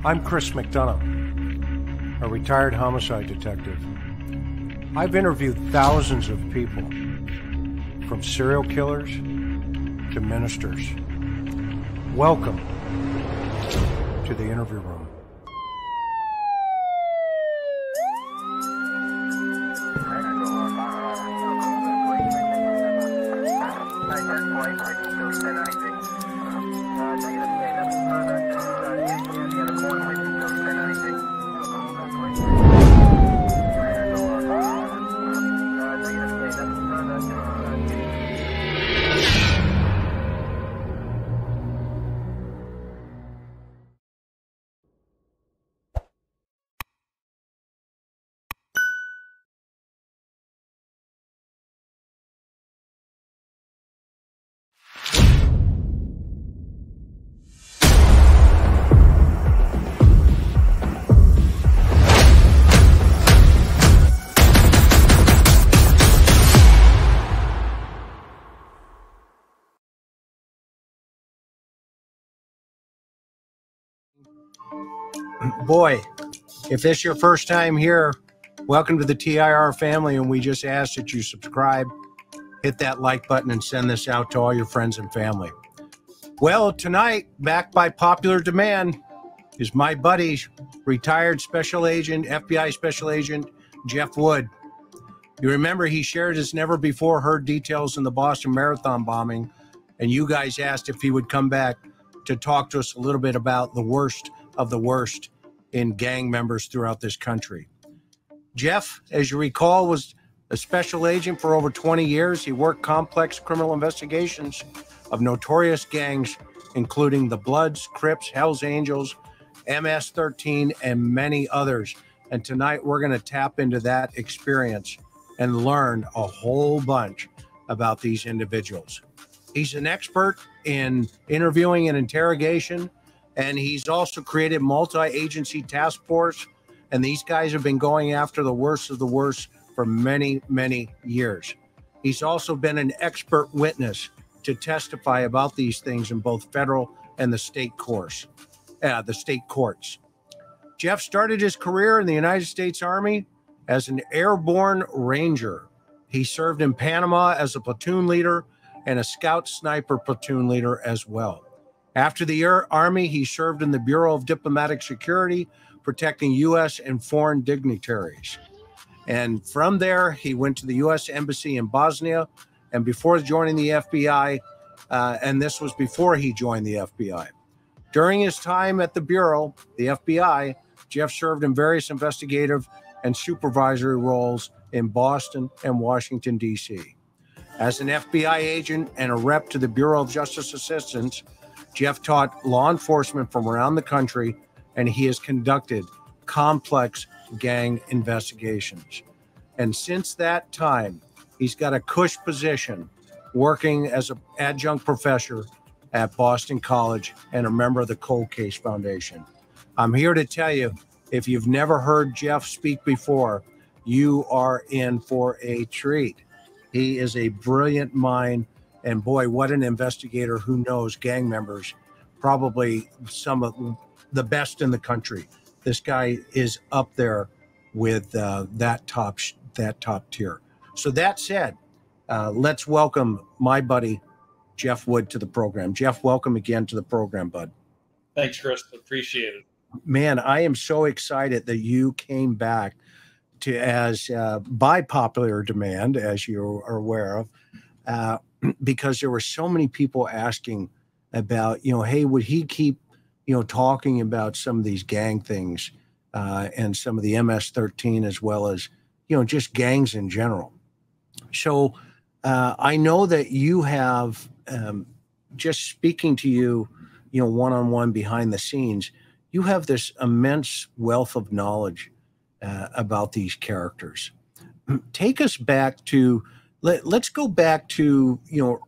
I'm Chris McDonough, a retired homicide detective. I've interviewed thousands of people, from serial killers to ministers. Welcome to the interview room. Boy, if this is your first time here, welcome to the TIR family, and we just ask that you subscribe, hit that like button, and send this out to all your friends and family. Well, tonight, back by popular demand, is my buddy, retired special agent, FBI special agent, Jeff Wood. You remember he shared his never-before-heard details in the Boston Marathon bombing, and you guys asked if he would come back to talk to us a little bit about the worst of the worst in gang members throughout this country. Jeff, as you recall, was a special agent for over 20 years. He worked complex criminal investigations of notorious gangs, including the Bloods, Crips, Hells Angels, MS-13, and many others. And tonight we're going to tap into that experience and learn a whole bunch about these individuals. He's an expert in interviewing and interrogation, and he's also created multi-agency task force, and these guys have been going after the worst of the worst for many, many years. He's also been an expert witness to testify about these things in both federal and the state courts. Jeff started his career in the United States Army as an airborne ranger. He served in Panama as a platoon leader and a scout sniper platoon leader as well. After the Army, he served in the Bureau of Diplomatic Security, protecting U.S. and foreign dignitaries. And from there, he went to the U.S. Embassy in Bosnia, and before joining the FBI, and this was before he joined the FBI. During his time at the Bureau, the FBI, Jeff served in various investigative and supervisory roles in Boston and Washington, D.C. As an FBI agent and a rep to the Bureau of Justice Assistance, Jeff taught law enforcement from around the country, and he has conducted complex gang investigations. And since that time, he's got a cush position working as an adjunct professor at Boston College and a member of the Cold Case Foundation. I'm here to tell you, if you've never heard Jeff speak before, you are in for a treat. He is a brilliant mind. And boy, what an investigator who knows gang members, probably some of the best in the country. This guy is up there with that top tier. So that said, let's welcome my buddy, Jeff Wood, to the program. Jeff, welcome again to the program, bud. Thanks, Chris. Appreciate it. Man, I am so excited that you came back to, as by popular demand, as you are aware of, because there were so many people asking about, hey, would he keep, talking about some of these gang things and some of the MS-13 as well as, just gangs in general. So I know that you have, just speaking to you, one-on-one behind the scenes, you have this immense wealth of knowledge about these characters. Take us back to, let's go back to,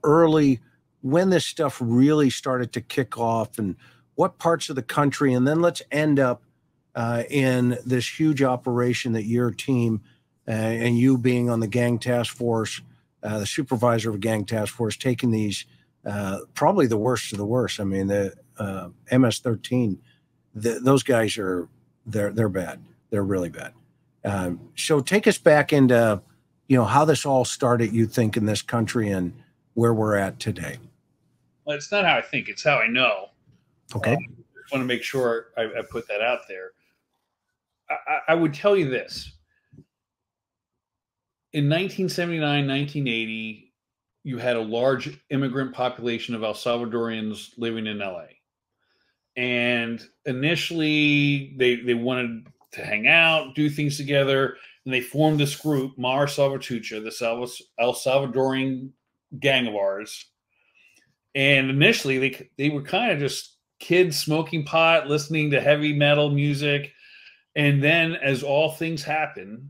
early, when this stuff really started to kick off and what parts of the country, and then let's end up in this huge operation that your team and you being on the gang task force, the supervisor of a gang task force, taking these, probably the worst of the worst. I mean, the MS-13 those guys are they're bad. They're really bad. So take us back into, how this all started, you think, in this country and where we're at today. Well, it's not how I think, it's how I know. Okay. I just want to make sure I put that out there. I would tell you this. In 1979, 1980, you had a large immigrant population of El Salvadorians living in LA. And initially, they wanted to hang out, do things together, and they formed this group, Mar Salvatrucha, the El Salvadorian gang of ours. And initially, they were kind of just kids smoking pot, listening to heavy metal music. And then, as all things happen,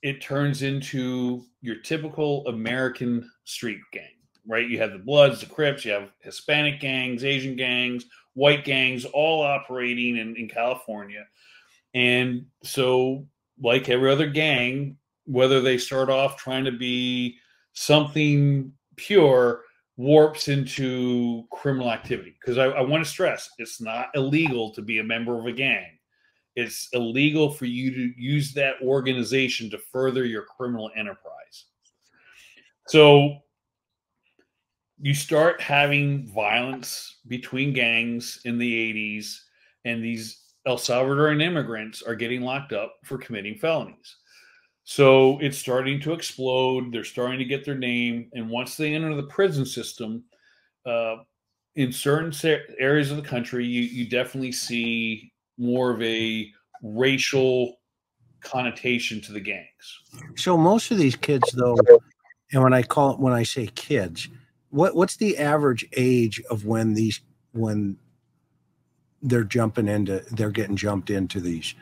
it turns into your typical American street gang, right? You have the Bloods, the Crips, you have Hispanic gangs, Asian gangs, white gangs, all operating in California. And so, like every other gang, whether they start off trying to be something pure, warps into criminal activity. Because I want to stress, it's not illegal to be a member of a gang. It's illegal for you to use that organization to further your criminal enterprise. So you start having violence between gangs in the 80s, and these El Salvadorian immigrants are getting locked up for committing felonies. So it's starting to explode. They're starting to get their name. And once they enter the prison system, in certain areas of the country, you definitely see more of a racial connotation to the gangs. So most of these kids, though, and when I say kids, what's the average age of when they're getting jumped into these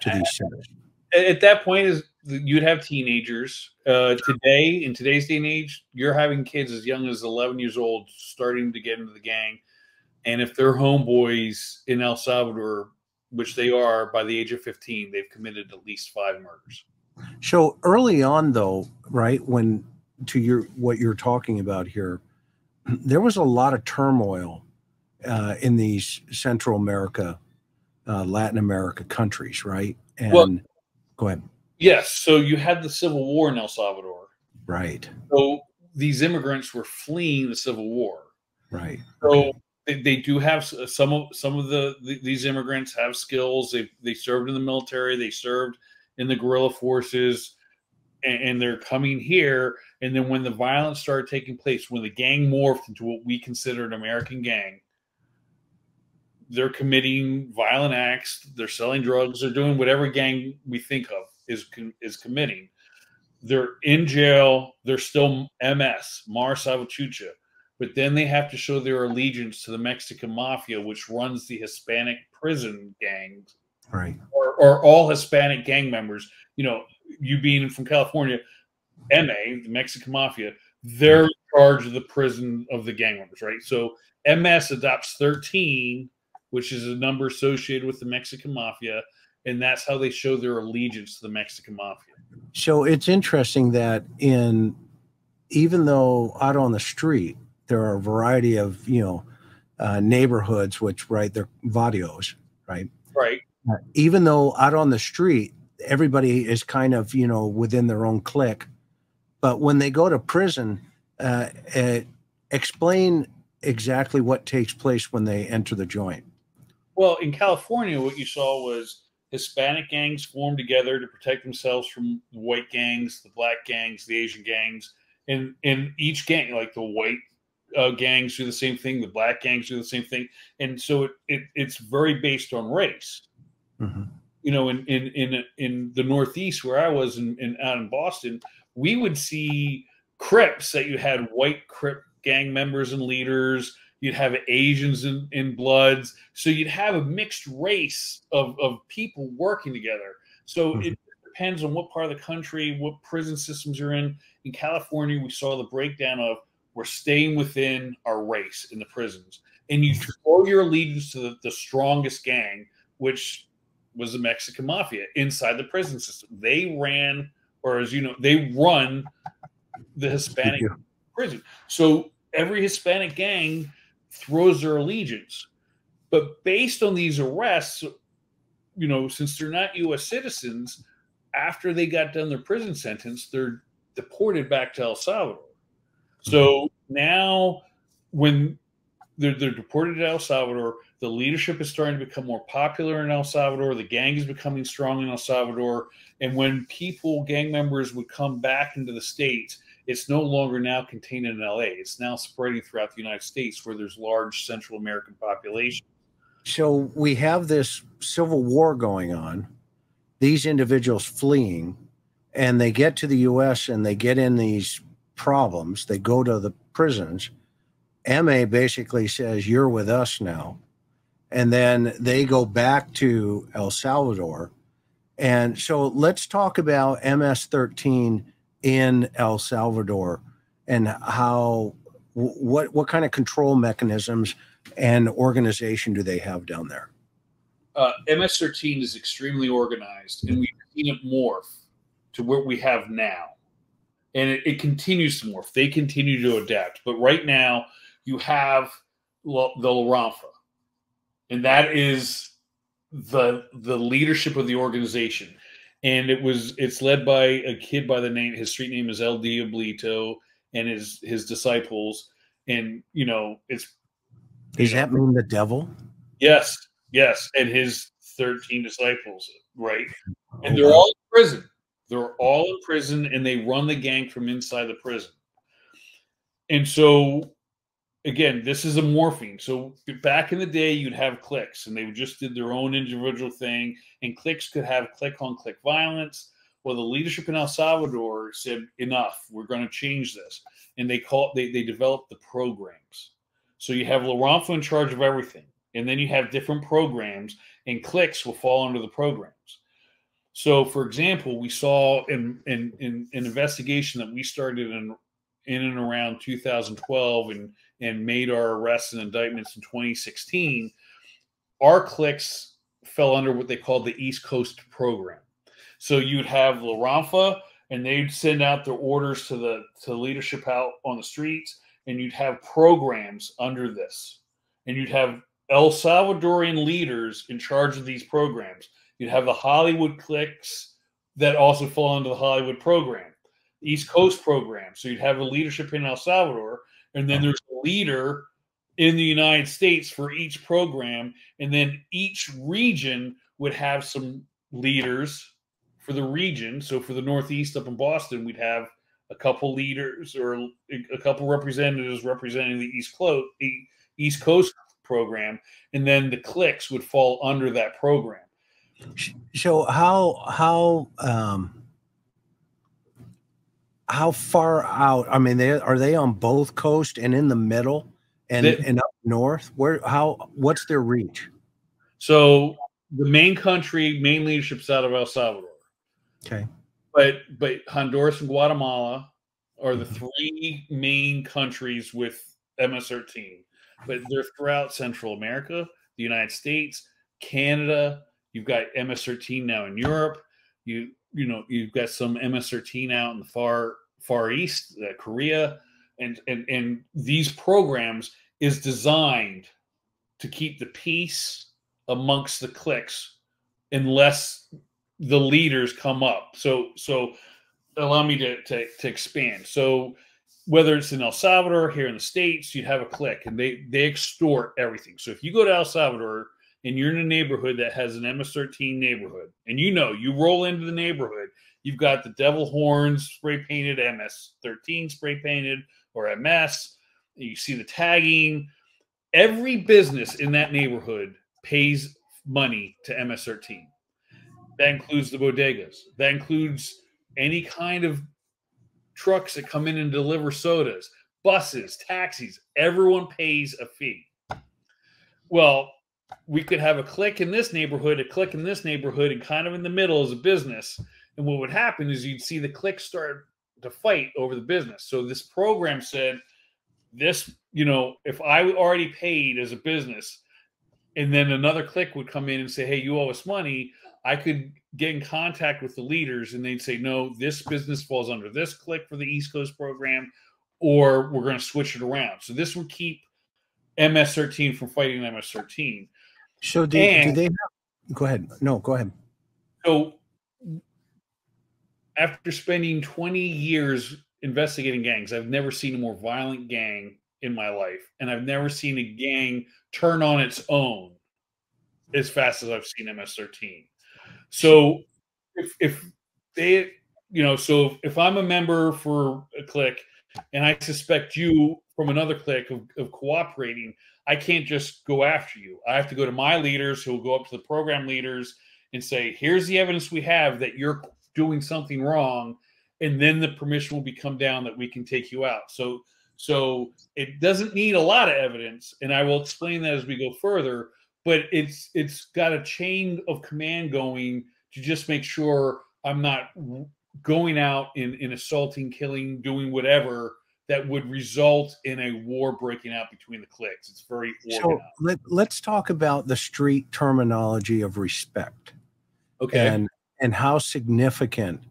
centers? At that point, you'd have teenagers. Today, in today's day and age, you're having kids as young as 11 years old starting to get into the gang. And if they're homeboys in El Salvador, which they are, by the age of 15, they've committed at least 5 murders. So early on, though, right, what you're talking about here, there was a lot of turmoil in these Central America, Latin America countries, right? And go ahead. Yes. So you had the Civil War in El Salvador. Right. So these immigrants were fleeing the Civil War. Right. So they do have some of these immigrants have skills. They served in the military. They served in the guerrilla forces, and they're coming here. And then when the violence started taking place, when the gang morphed into what we consider an American gang, they're committing violent acts. They're selling drugs. They're doing whatever gang we think of is committing. They're in jail. They're still MS, Mar Salvatrucha. But then they have to show their allegiance to the Mexican mafia, which runs the Hispanic prison gangs, right? Or all Hispanic gang members. You being from California, MA, the Mexican mafia, they're in charge of the prison of the gang members, right? So MS adopts 13, which is a number associated with the Mexican mafia, and that's how they show their allegiance to the Mexican mafia. So it's interesting that even though out on the street, there are a variety of, neighborhoods, which, right, they're barrios, right? Right. Even though out on the street, everybody is kind of, within their own clique. But when they go to prison, explain exactly what takes place when they enter the joint. Well, in California, what you saw was Hispanic gangs formed together to protect themselves from the white gangs, the black gangs, the Asian gangs. And in each gang, like the white gangs do the same thing, the black gangs do the same thing, and so it's very based on race. Mm-hmm. In the Northeast where I was, out in Boston, we would see Crips that you had white Crip gang members and leaders. You'd have Asians in Bloods, so you'd have a mixed race of people working together. So mm-hmm. It depends on what part of the country, what prison systems you're in. In California, we saw the breakdown of we're staying within our race in the prisons. And you throw your allegiance to the strongest gang, which was the Mexican mafia inside the prison system. They ran, or as you know, they run the Hispanic prison. So every Hispanic gang throws their allegiance. But based on these arrests, you know, since they're not U.S. citizens, after they got done their prison sentence, they're deported back to El Salvador. So now when they're deported to El Salvador, the leadership is starting to become more popular in El Salvador. The gang is becoming strong in El Salvador. And when gang members would come back into the States, it's no longer now contained in LA. It's now spreading throughout the United States where there's large Central American population. So we have this civil war going on, these individuals fleeing, and they get to the U.S. and they get in these problems. They go to the prisons. MA basically says, you're with us now. And then they go back to El Salvador. And so let's talk about MS-13 in El Salvador and how, what kind of control mechanisms and organization do they have down there? MS-13 is extremely organized, and we've seen it morph to what we have now. And it continues to morph. They continue to adapt. But right now, you have the LRANFA, and that is the leadership of the organization. And it's led by a kid by the name, his street name is El Diablito, and his disciples. And, you know, Does that mean the devil? Yes. And his 13 disciples, right? And they're all in prison. They're all in prison, and they run the gang from inside the prison. And so, again, this is a morphine. So back in the day, you'd have cliques, and they just did their own individual thing. And cliques could have clique-on-clique violence. Well, the leadership in El Salvador said, enough, we're going to change this. And they developed the programs. So you have LRANFA in charge of everything. And then you have different programs, and cliques will fall under the programs. So, for example, we saw in an investigation that we started in and around 2012 and made our arrests and indictments in 2016, our cliques fell under what they called the East Coast program. So you'd have LRANFA, and they'd send out their orders to the leadership out on the streets, and you'd have programs under this. And you'd have El Salvadorian leaders in charge of these programs. You'd have the Hollywood cliques that also fall under the Hollywood program, the East Coast program. So you'd have a leadership in El Salvador, and then there's a leader in the United States for each program. And then each region would have some leaders for the region. So for the Northeast up in Boston, we'd have a couple leaders or a couple representatives representing the East Coast program, and then the cliques would fall under that program. So how far out? I mean, are they on both coasts and in the middle and up north? What's their reach? So the main leadership's out of El Salvador. Okay. But Honduras and Guatemala are the three main countries with MS-13. But they're throughout Central America, the United States, Canada. You've got MS-13 now in Europe. You've got some MS-13 out in the far east, Korea, and these programs is designed to keep the peace amongst the cliques unless the leaders come up. So allow me to expand. So whether it's in El Salvador, here in the States, you'd have a clique, and they extort everything. So if you go to El Salvador and you're in a neighborhood that has an MS-13 neighborhood, and you roll into the neighborhood, you've got the devil horns spray painted, MS-13 spray painted, or MS. You see the tagging. Every business in that neighborhood pays money to MS-13. That includes the bodegas. That includes any kind of trucks that come in and deliver sodas, buses, taxis. Everyone pays a fee. Well, we could have a clique in this neighborhood, a clique in this neighborhood, and kind of in the middle as a business. And what would happen is you'd see the cliques start to fight over the business. So this program said, if I already paid as a business, and then another clique would come in and say, hey, you owe us money, I could get in contact with the leaders, and they'd say, no, this business falls under this clique for the East Coast program, or we're going to switch it around. So this would keep MS-13 from fighting MS-13. So do they have, go ahead. No, go ahead. So after spending 20 years investigating gangs, I've never seen a more violent gang in my life. And I've never seen a gang turn on its own as fast as I've seen MS-13. So if they, so if I'm a member for a clique and I suspect you from another clique of cooperating, I can't just go after you. I have to go to my leaders, who will go up to the program leaders and say, here's the evidence we have that you're doing something wrong. And then the permission will come down that we can take you out. So it doesn't need a lot of evidence. And I will explain that as we go further, but it's got a chain of command going to just make sure I'm not going out in assaulting, killing, doing whatever that would result in a war breaking out between the cliques. It's very organized. So let's talk about the street terminology of respect. Okay. And how significant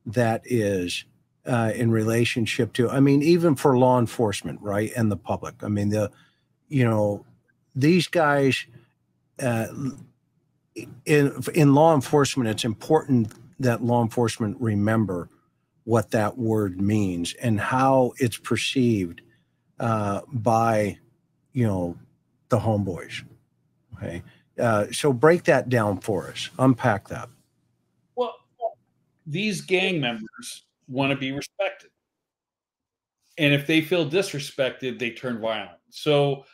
that is in relationship to, I mean, even for law enforcement, right? And the public. I mean, these guys, in law enforcement, it's important that law enforcement remember what that word means and how it's perceived by, the homeboys. Okay. So break that down for us. Unpack that. Well, these gang members want to be respected. And if they feel disrespected, they turn violent. So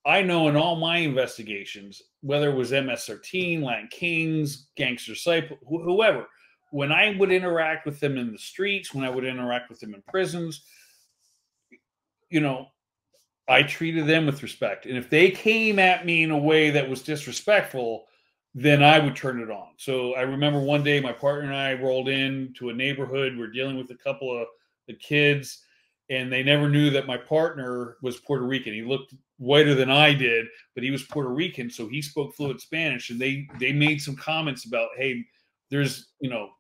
I know in all my investigations, whether it was MS-13, Latin Kings, Gangster Cycle, whoever, when I would interact with them in the streets, when I would interact with them in prisons, I treated them with respect. And if they came at me in a way that was disrespectful, then I would turn it on. So I remember one day my partner and I rolled into a neighborhood. We're dealing with a couple of the kids, and they never knew that my partner was Puerto Rican. He looked whiter than I did, but he was Puerto Rican, so he spoke fluent Spanish. And they made some comments about, hey, there's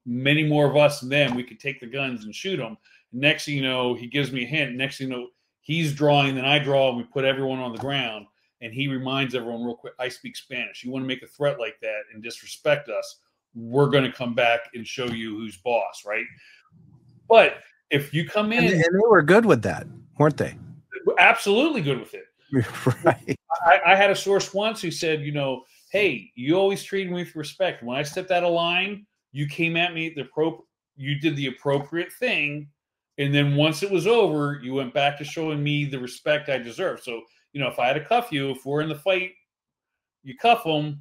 many more of us than them. We could take the guns and shoot them. Next thing you know, he gives me a hint. Next thing you know, he's drawing, then I draw, and we put everyone on the ground. And he reminds everyone real quick, I speak Spanish. You want to make a threat like that and disrespect us, we're going to come back and show you who's boss, right? But if you come in... And they were good with that, weren't they? Absolutely good with it. Right. I had a source once who said, hey, you always treated me with respect. When I stepped out of line, you came at me, you did the appropriate thing. And then once it was over, you went back to showing me the respect I deserve. So, if I had to cuff you, if we're in the fight, you cuff them,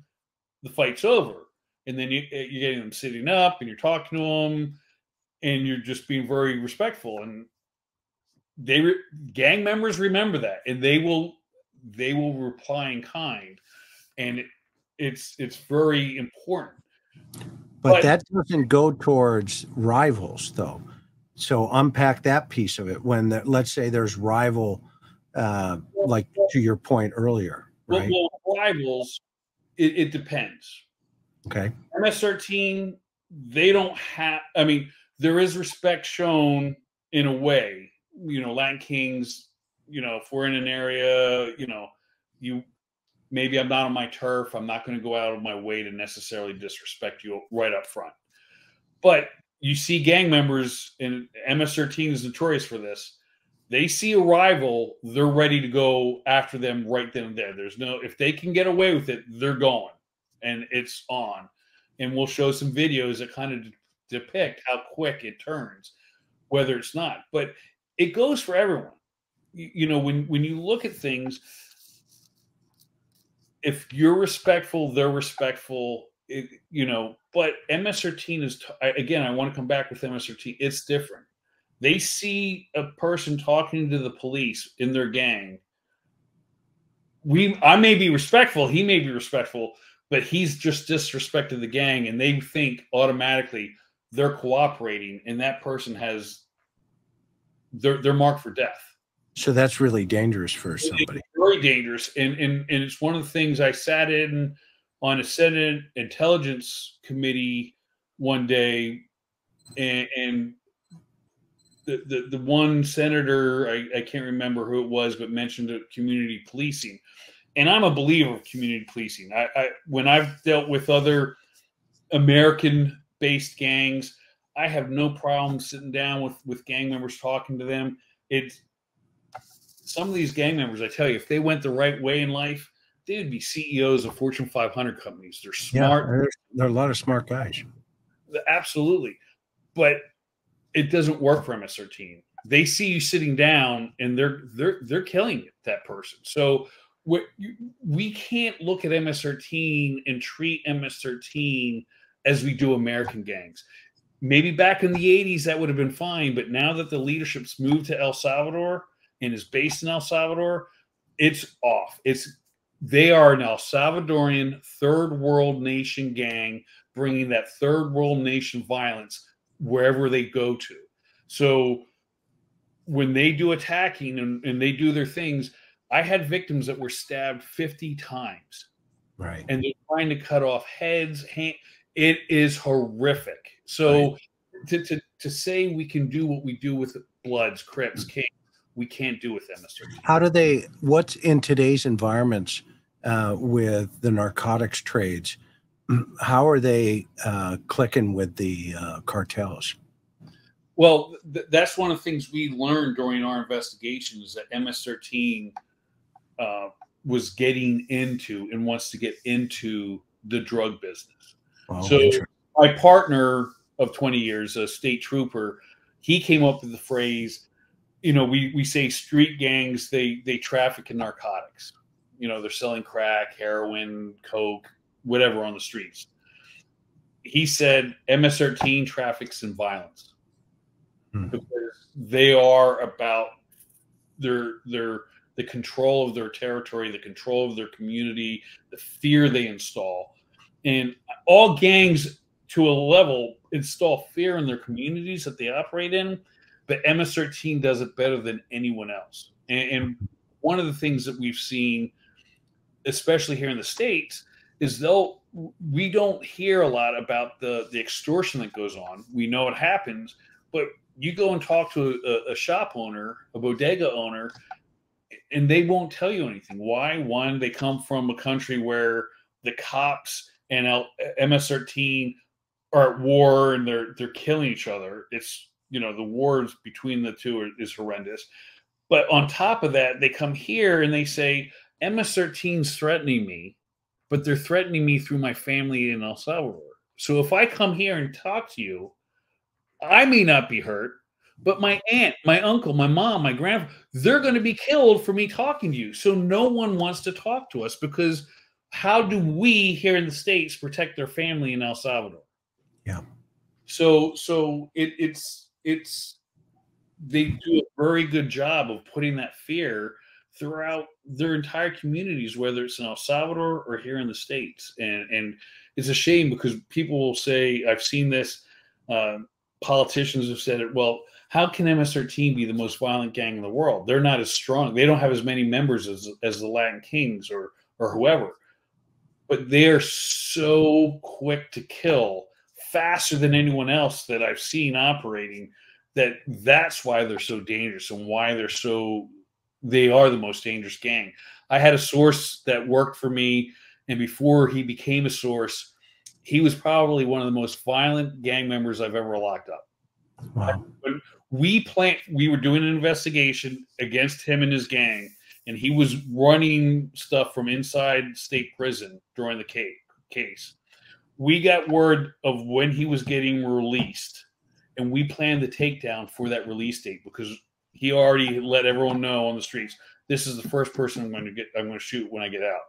the fight's over. And then you're getting them sitting up and you're talking to them and you're just being very respectful. And gang members remember that, and they will reply in kind. And it's very important. But that doesn't go towards rivals, though. So unpack that piece of it. When let's say there's rival, like to your point earlier, right? Well, rivals, it depends. Okay. MS-13, they don't have. I mean, there is respect shown in a way. Latin Kings. If we're in an area, maybe I'm not on my turf. I'm not going to go out of my way to necessarily disrespect you right up front. But you see gang members, and MS-13 is notorious for this. They see a rival, they're ready to go after them right then and there. If they can get away with it, they're going, and it's on. And we'll show some videos that kind of depict how quick it turns, whether it's not. But it goes for everyone. When you look at things, if you're respectful, they're respectful. But MS-13 is, again, I want to come back with MS-13. It's different. They see a person talking to the police in their gang. I may be respectful, he may be respectful, but he's just disrespected the gang, and they think automatically they're cooperating, and that person they're marked for death. So that's really dangerous for somebody. It's very dangerous, and it's one of the things I sat in on a Senate Intelligence Committee one day, and the one senator, I can't remember who it was, but mentioned community policing. And I'm a believer of community policing. When I've dealt with other American-based gangs, I have no problem sitting down with gang members, talking to them. Some of these gang members, I tell you, if they went the right way in life, they would be CEOs of Fortune 500 companies. They're smart. Yeah, there are a lot of smart guys. Absolutely. But it doesn't work for MS-13. They see you sitting down and they're killing that person. So we can't look at MS-13 and treat MS-13 as we do American gangs. Maybe back in the 80s that would have been fine, but now that the leadership's moved to El Salvador and is based in El Salvador, it's off. They are an El Salvadorian third world nation gang, bringing that third world nation violence wherever they go to. So when they do attacking and they do their things, I had victims that were stabbed 50 times. Right. And they're trying to cut off heads. It is horrific. So right. to say we can do what we do with Bloods, Crips, Kings, we can't do with MS-13. What's in today's environments with the narcotics trades? How are they clicking with the cartels? Well, that's one of the things we learned during our investigation is that MS-13 was getting into and wants to get into the drug business. Oh, so my partner of 20 years, a state trooper, he came up with the phrase, we say street gangs, they traffic in narcotics. They're selling crack, heroin, coke, whatever on the streets. He said MS-13 traffics in violence because they are about the control of their territory, the control of their community, the fear they install. And all gangs, to a level, install fear in their communities that they operate in, but MS-13 does it better than anyone else. And one of the things that we've seen, especially here in the States, is we don't hear a lot about the extortion that goes on. We know it happens, but you go and talk to a shop owner, a bodega owner, and they won't tell you anything. Why? One, they come from a country where the cops and MS-13 are at war and they're killing each other. It's, the wars between the two is horrendous. But on top of that, they come here and they say, MS-13's threatening me, but they're threatening me through my family in El Salvador. So if I come here and talk to you, I may not be hurt, but my aunt, my uncle, my mom, my grandfather, they're going to be killed for me talking to you. So no one wants to talk to us because how do we here in the States protect their family in El Salvador? Yeah. So they do a very good job of putting that fear throughout their entire communities, whether it's in El Salvador or here in the States. And it's a shame because people will say, I've seen this, politicians have said it, well, how can MS-13 be the most violent gang in the world? They're not as strong. They don't have as many members as the Latin Kings or whoever. But they're so quick to kill, faster than anyone else that I've seen operating, that's why they're so dangerous and why they are the most dangerous gang. I had a source that worked for me, and before he became a source, he was probably one of the most violent gang members I've ever locked up. Wow. We were doing an investigation against him and his gang, and he was running stuff from inside state prison during the case. We got word of when he was getting released, and we planned the takedown for that release date because he already let everyone know on the streets, this is the first person I'm going to shoot when I get out.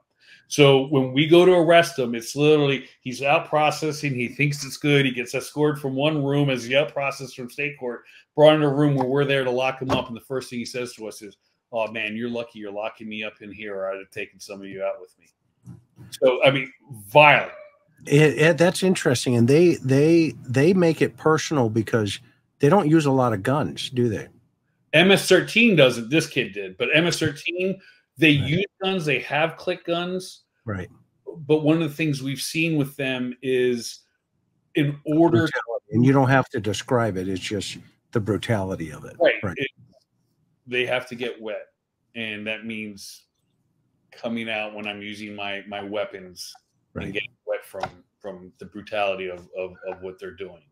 So when we go to arrest him, it's literally, he's out processing. He thinks it's good. He gets escorted from one room as he out processed from state court, brought into a room where we're there to lock him up. And the first thing he says to us is, oh man, you're lucky you're locking me up in here, or I'd have taken some of you out with me. So, I mean, violent. That's interesting. And they make it personal because they don't use a lot of guns, do they? MS-13 doesn't. This kid did. But MS-13, they use guns. They have click guns. Right. But one of the things we've seen with them is in order to, and you don't have to describe it. It's just the brutality of it. Right. Right. They have to get wet, and that means coming out when I'm using my weapons and getting wet from the brutality of what they're doing.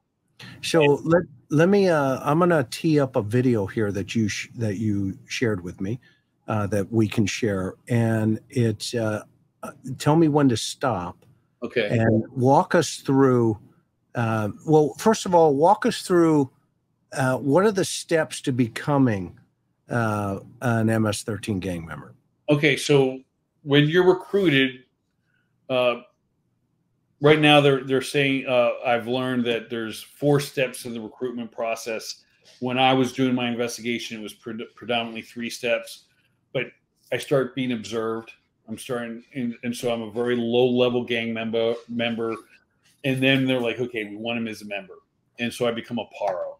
So let me I'm gonna tee up a video here that you shared with me that we can share, and it's tell me when to stop. Okay. And walk us through. Well, first of all, walk us through what are the steps to becoming an MS-13 gang member. Okay, so when you're recruited, right now they're saying I've learned that there's 4 steps in the recruitment process. When I was doing my investigation, it was predominantly 3 steps, but I start being observed. I'm starting, and so I'm a very low-level gang member, and then they're like, okay, we want him as a member, and so I become a paro.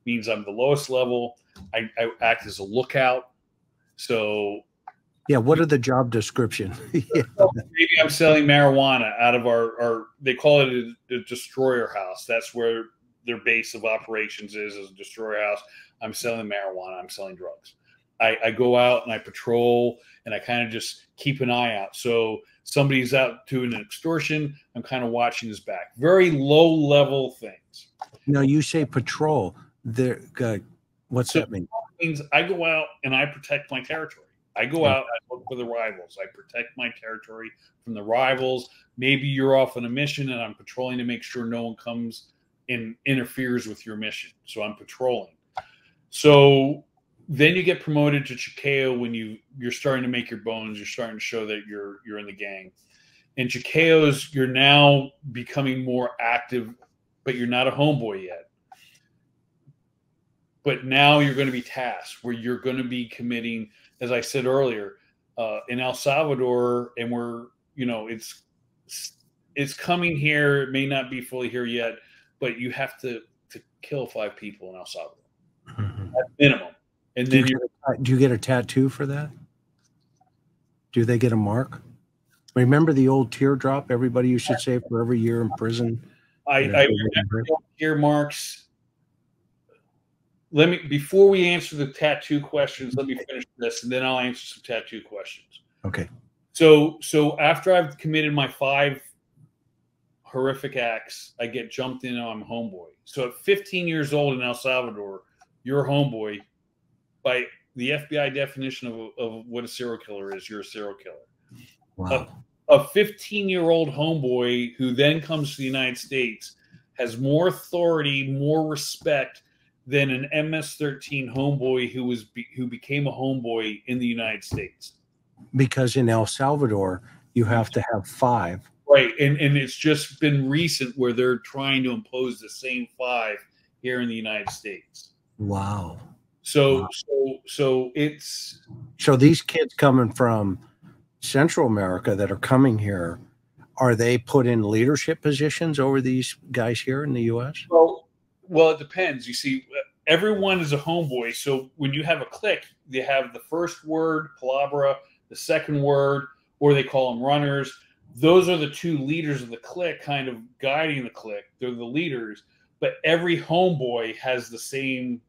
Means I'm the lowest level. I act as a lookout. So, yeah, what are the job description? Yeah. Maybe I'm selling marijuana out of our they call it a destroyer house. That's where their base of operations is a destroyer house. I'm selling marijuana. I'm selling drugs. I go out and I patrol, and I kind of just keep an eye out. So somebody's out doing an extortion, I'm kind of watching his back. Very low-level things. Now, you say patrol. What's that mean? It means I go out and I protect my territory. I go out, I look for the rivals. I protect my territory from the rivals. Maybe you're off on a mission, and I'm patrolling to make sure no one comes and interferes with your mission. So I'm patrolling. So then you get promoted to Chikeo when you're starting to make your bones. You're starting to show that you're in the gang. And Chikeos, you're now becoming more active, but you're not a homeboy yet. But now you're going to be tasked where you're going to be committing, as I said earlier, in El Salvador, and we're, it's coming here. It may not be fully here yet, but you have to kill 5 people in El Salvador at minimum. And then do you get a tattoo for that? Do they get a mark? Remember the old teardrop everybody used to say for every year in prison? I remember tear marks. Before we answer the tattoo questions, let me finish this, and then I'll answer some tattoo questions. Okay. So after I've committed my 5 horrific acts, I get jumped in on homeboy. So at 15 years old in El Salvador, you're a homeboy. By the FBI definition of what a serial killer is, you're a serial killer. Wow. A 15-year-old homeboy who then comes to the United States has more authority, more respect than an MS-13 homeboy who became a homeboy in the United States. Because in El Salvador, you have to have 5. Right, and it's just been recent where they're trying to impose the same 5 here in the United States. Wow. So these kids coming from Central America that are coming here, are they put in leadership positions over these guys here in the U.S.? Well, it depends. You see, everyone is a homeboy. So when you have a clique, they have the first word, palabra, the second word, or they call them runners. Those are the 2 leaders of the clique, kind of guiding the clique. They're the leaders. But every homeboy has the same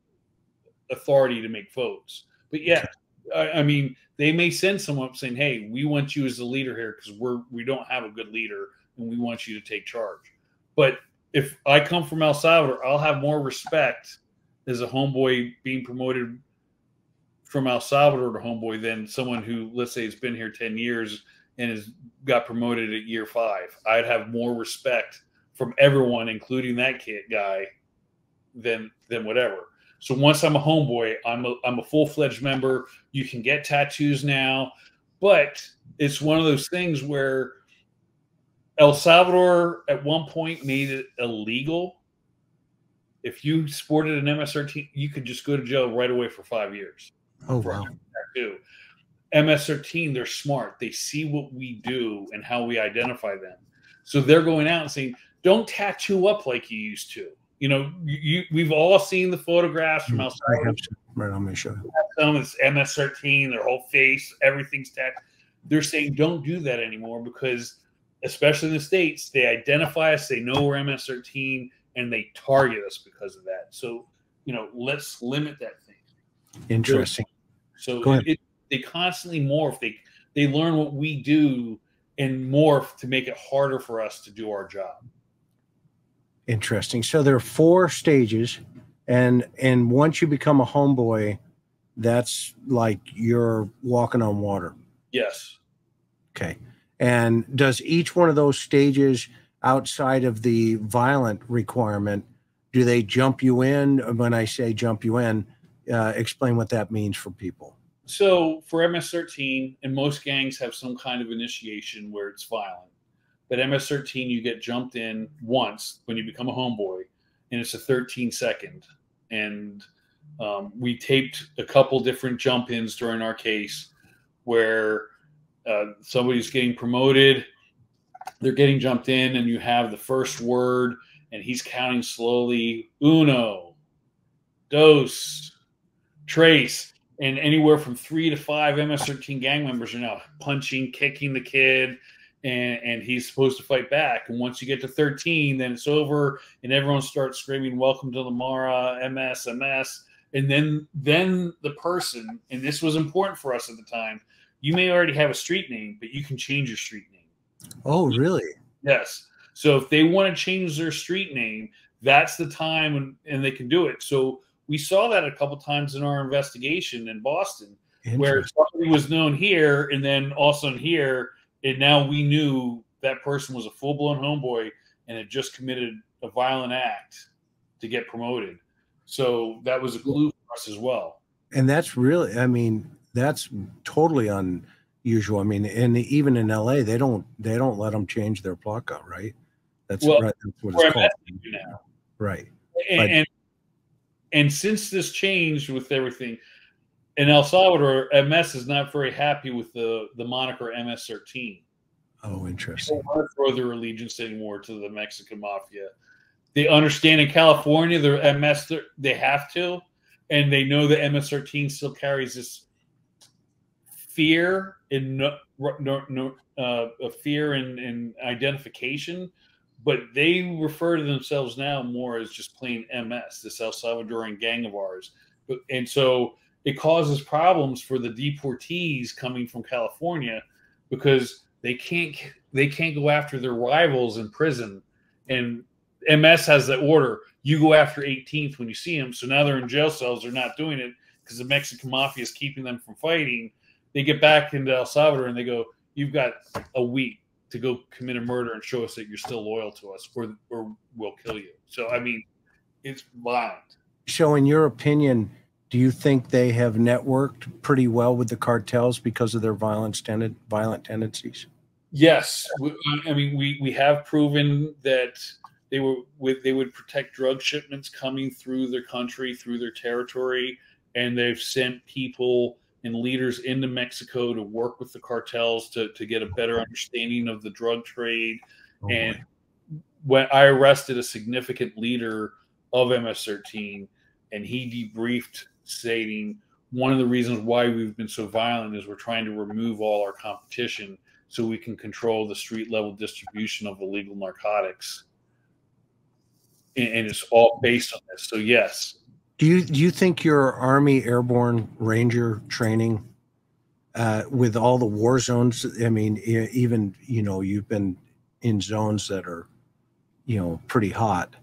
authority to make votes. But yeah, I mean, they may send someone up saying, hey, we want you as the leader here because we don't have a good leader and we want you to take charge. But if I come from El Salvador, I'll have more respect as a homeboy being promoted from El Salvador to homeboy than someone who, let's say, has been here 10 years and got promoted at year 5. I'd have more respect from everyone, including that guy, than whatever. So once I'm a homeboy, I'm a full-fledged member. You can get tattoos now, but it's one of those things where El Salvador at one point made it illegal. If you sported an MS-13, you could just go to jail right away for 5 years. Oh, wow. Tattoo. MS-13, they're smart. They see what we do and how we identify them. So they're going out and saying, don't tattoo up like you used to. We've all seen the photographs from El Salvador. I have some. Right, I'm going to show you. Some it's MS-13, their whole face, everything's tattooed. They're saying don't do that anymore because, especially in the States, they identify us, they know we're MS-13, and they target us because of that. So let's limit that thing. Interesting. So Go ahead. they constantly morph. They learn what we do and morph to make it harder for us to do our job. Interesting. So there are 4 stages, and once you become a homeboy, that's like you're walking on water. Yes. Okay. And does each one of those stages, outside of the violent requirement, do they jump you in? When I say jump you in, explain what that means for people. So for MS-13, and most gangs have some kind of initiation where it's violent. But MS-13, you get jumped in once when you become a homeboy, and it's a 13-second. And we taped a couple different jump-ins during our case where somebody's getting promoted, they're getting jumped in, and you have the first word, and he's counting slowly, uno, dos, tres. And anywhere from 3 to 5 MS-13 gang members are now punching, kicking the kid, and he's supposed to fight back. And once you get to 13, then it's over, and everyone starts screaming, "Welcome to Lamara, MS, MS." And then the person, and this was important for us at the time, you may already have a street name, but you can change your street name. Oh, really? Yes. So if they want to change their street name, that's the time, and they can do it. So we saw that a couple times in our investigation in Boston, where somebody was known here, and then also here, and now we knew that person was a full-blown homeboy and had just committed a violent act to get promoted. So that was a clue for us as well. And that's really, I mean, that's totally unusual. I mean, and even in LA, they don't let them change their placa, right? That's right. That's what it's called now. Right. And since this changed with everything in El Salvador, MS is not very happy with the moniker MS-13. Oh, interesting. They don't want to throw their allegiance anymore to the Mexican mafia. They understand in California, their MS, they have to, and they know that MS-13 still carries this fear and fear and identification. But they refer to themselves now more as just plain MS, this El Salvadoran gang of ours. And so it causes problems for the deportees coming from California because they can't go after their rivals in prison. And MS has the order, you go after 18th when you see them. So now they're in jail cells. They're not doing it because the Mexican mafia is keeping them from fighting. They get back into El Salvador and they go, you've got a week to go commit a murder and show us that you're still loyal to us, or we'll kill you. So, I mean, it's violent. So in your opinion, do you think they have networked pretty well with the cartels because of their violent tendencies? Yes. I mean, we have proven that they would protect drug shipments coming through their country, through their territory, and they've sent people and leaders into Mexico to work with the cartels to get a better understanding of the drug trade. And when I arrested a significant leader of MS-13, and he debriefed stating one of the reasons why we've been so violent is we're trying to remove all our competition so we can control the street level distribution of illegal narcotics. And it's all based on this. So yes. Do you think your Army Airborne Ranger training with all the war zones? I mean, even you've been in zones that are pretty hot.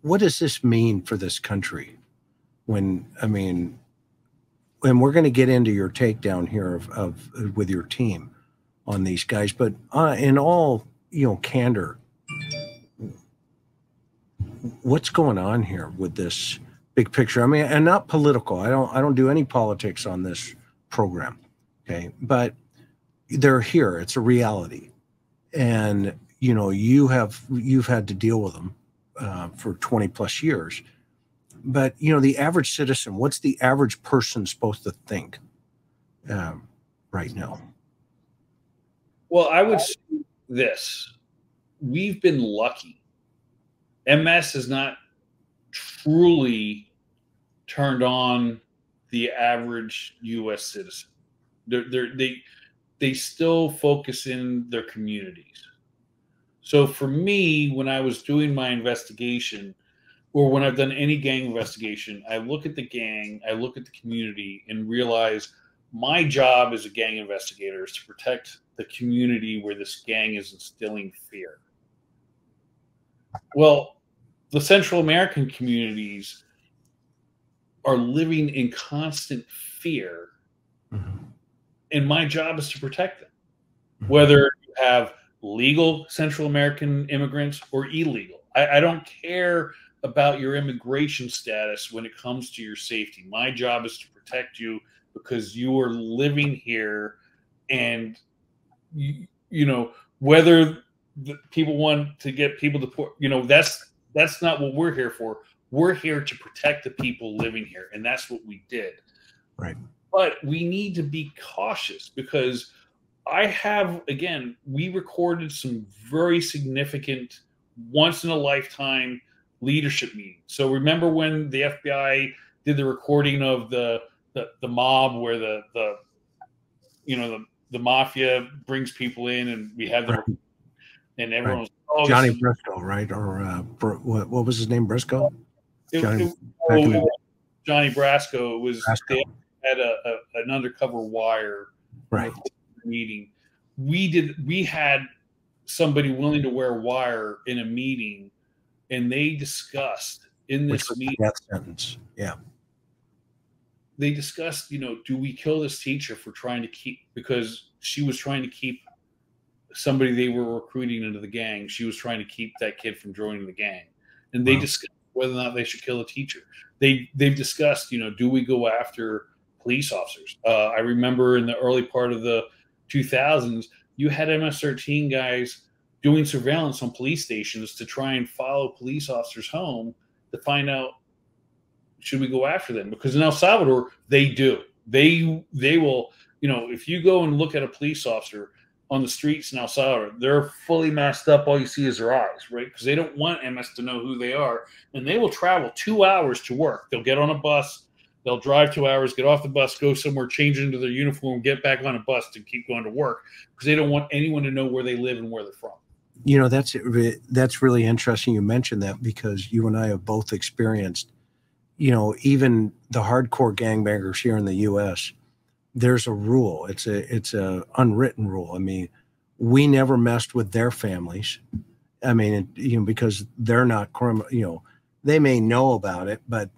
What does this mean for this country? And we're going to get into your takedown here of with your team on these guys, but in all candor, what's going on here with this big picture? I mean, and not political. I don't do any politics on this program. Okay. But they're here. It's a reality. And, you've had to deal with them for 20 plus years. But, the average citizen, what's the average person supposed to think right now? Well, I would say this. We've been lucky. MS has not truly turned on the average U.S. citizen. They still focus in their communities. So for me, when I was doing my investigation, or when I've done any gang investigation, I look at the gang, I look at the community, and realize my job as a gang investigator is to protect the community where this gang is instilling fear. Well, the Central American communities are living in constant fear, and my job is to protect them, whether you have legal Central American immigrants or illegal. I don't care about your immigration status when it comes to your safety. My job is to protect you because you are living here, and you know, whether people want to get people to, that's not what we're here for. We're here to protect the people living here, and that's what we did. Right. But we need to be cautious because we recorded some very significant, once in a lifetime leadership meetings. So remember when the FBI did the recording of the mob, where the mafia brings people in, and we had the and everyone was, oh, Johnny Briscoe, right? Or what was his name? Briscoe? Johnny Brasco. It was they had an undercover wire meeting. We had somebody willing to wear wire in a meeting, and they discussed in this meeting death sentence. Yeah. They discussed, do we kill this teacher for because she was trying to keep somebody they were recruiting into the gang. She was trying to keep that kid from joining the gang. And they discussed whether or not they should kill a teacher. They've discussed, do we go after police officers? I remember in the early part of the 2000s, you had MS-13 guys doing surveillance on police stations to try and follow police officers home to find out, should we go after them? Because in El Salvador, they do. They will, if you go and look at a police officer on the streets in El Salvador, they're fully masked up. All you see is their eyes, right? Because they don't want MS to know who they are. And they will travel 2 hours to work. They'll get on a bus. They'll drive 2 hours, get off the bus, go somewhere, change into their uniform, get back on a bus to keep going to work, because they don't want anyone to know where they live and where they're from. That's really interesting you mentioned that, because you and I have both experienced, even the hardcore gangbangers here in the U.S., there's a rule. It's a unwritten rule. I mean, we never messed with their families. I mean, because they're not criminal, they may know about it, but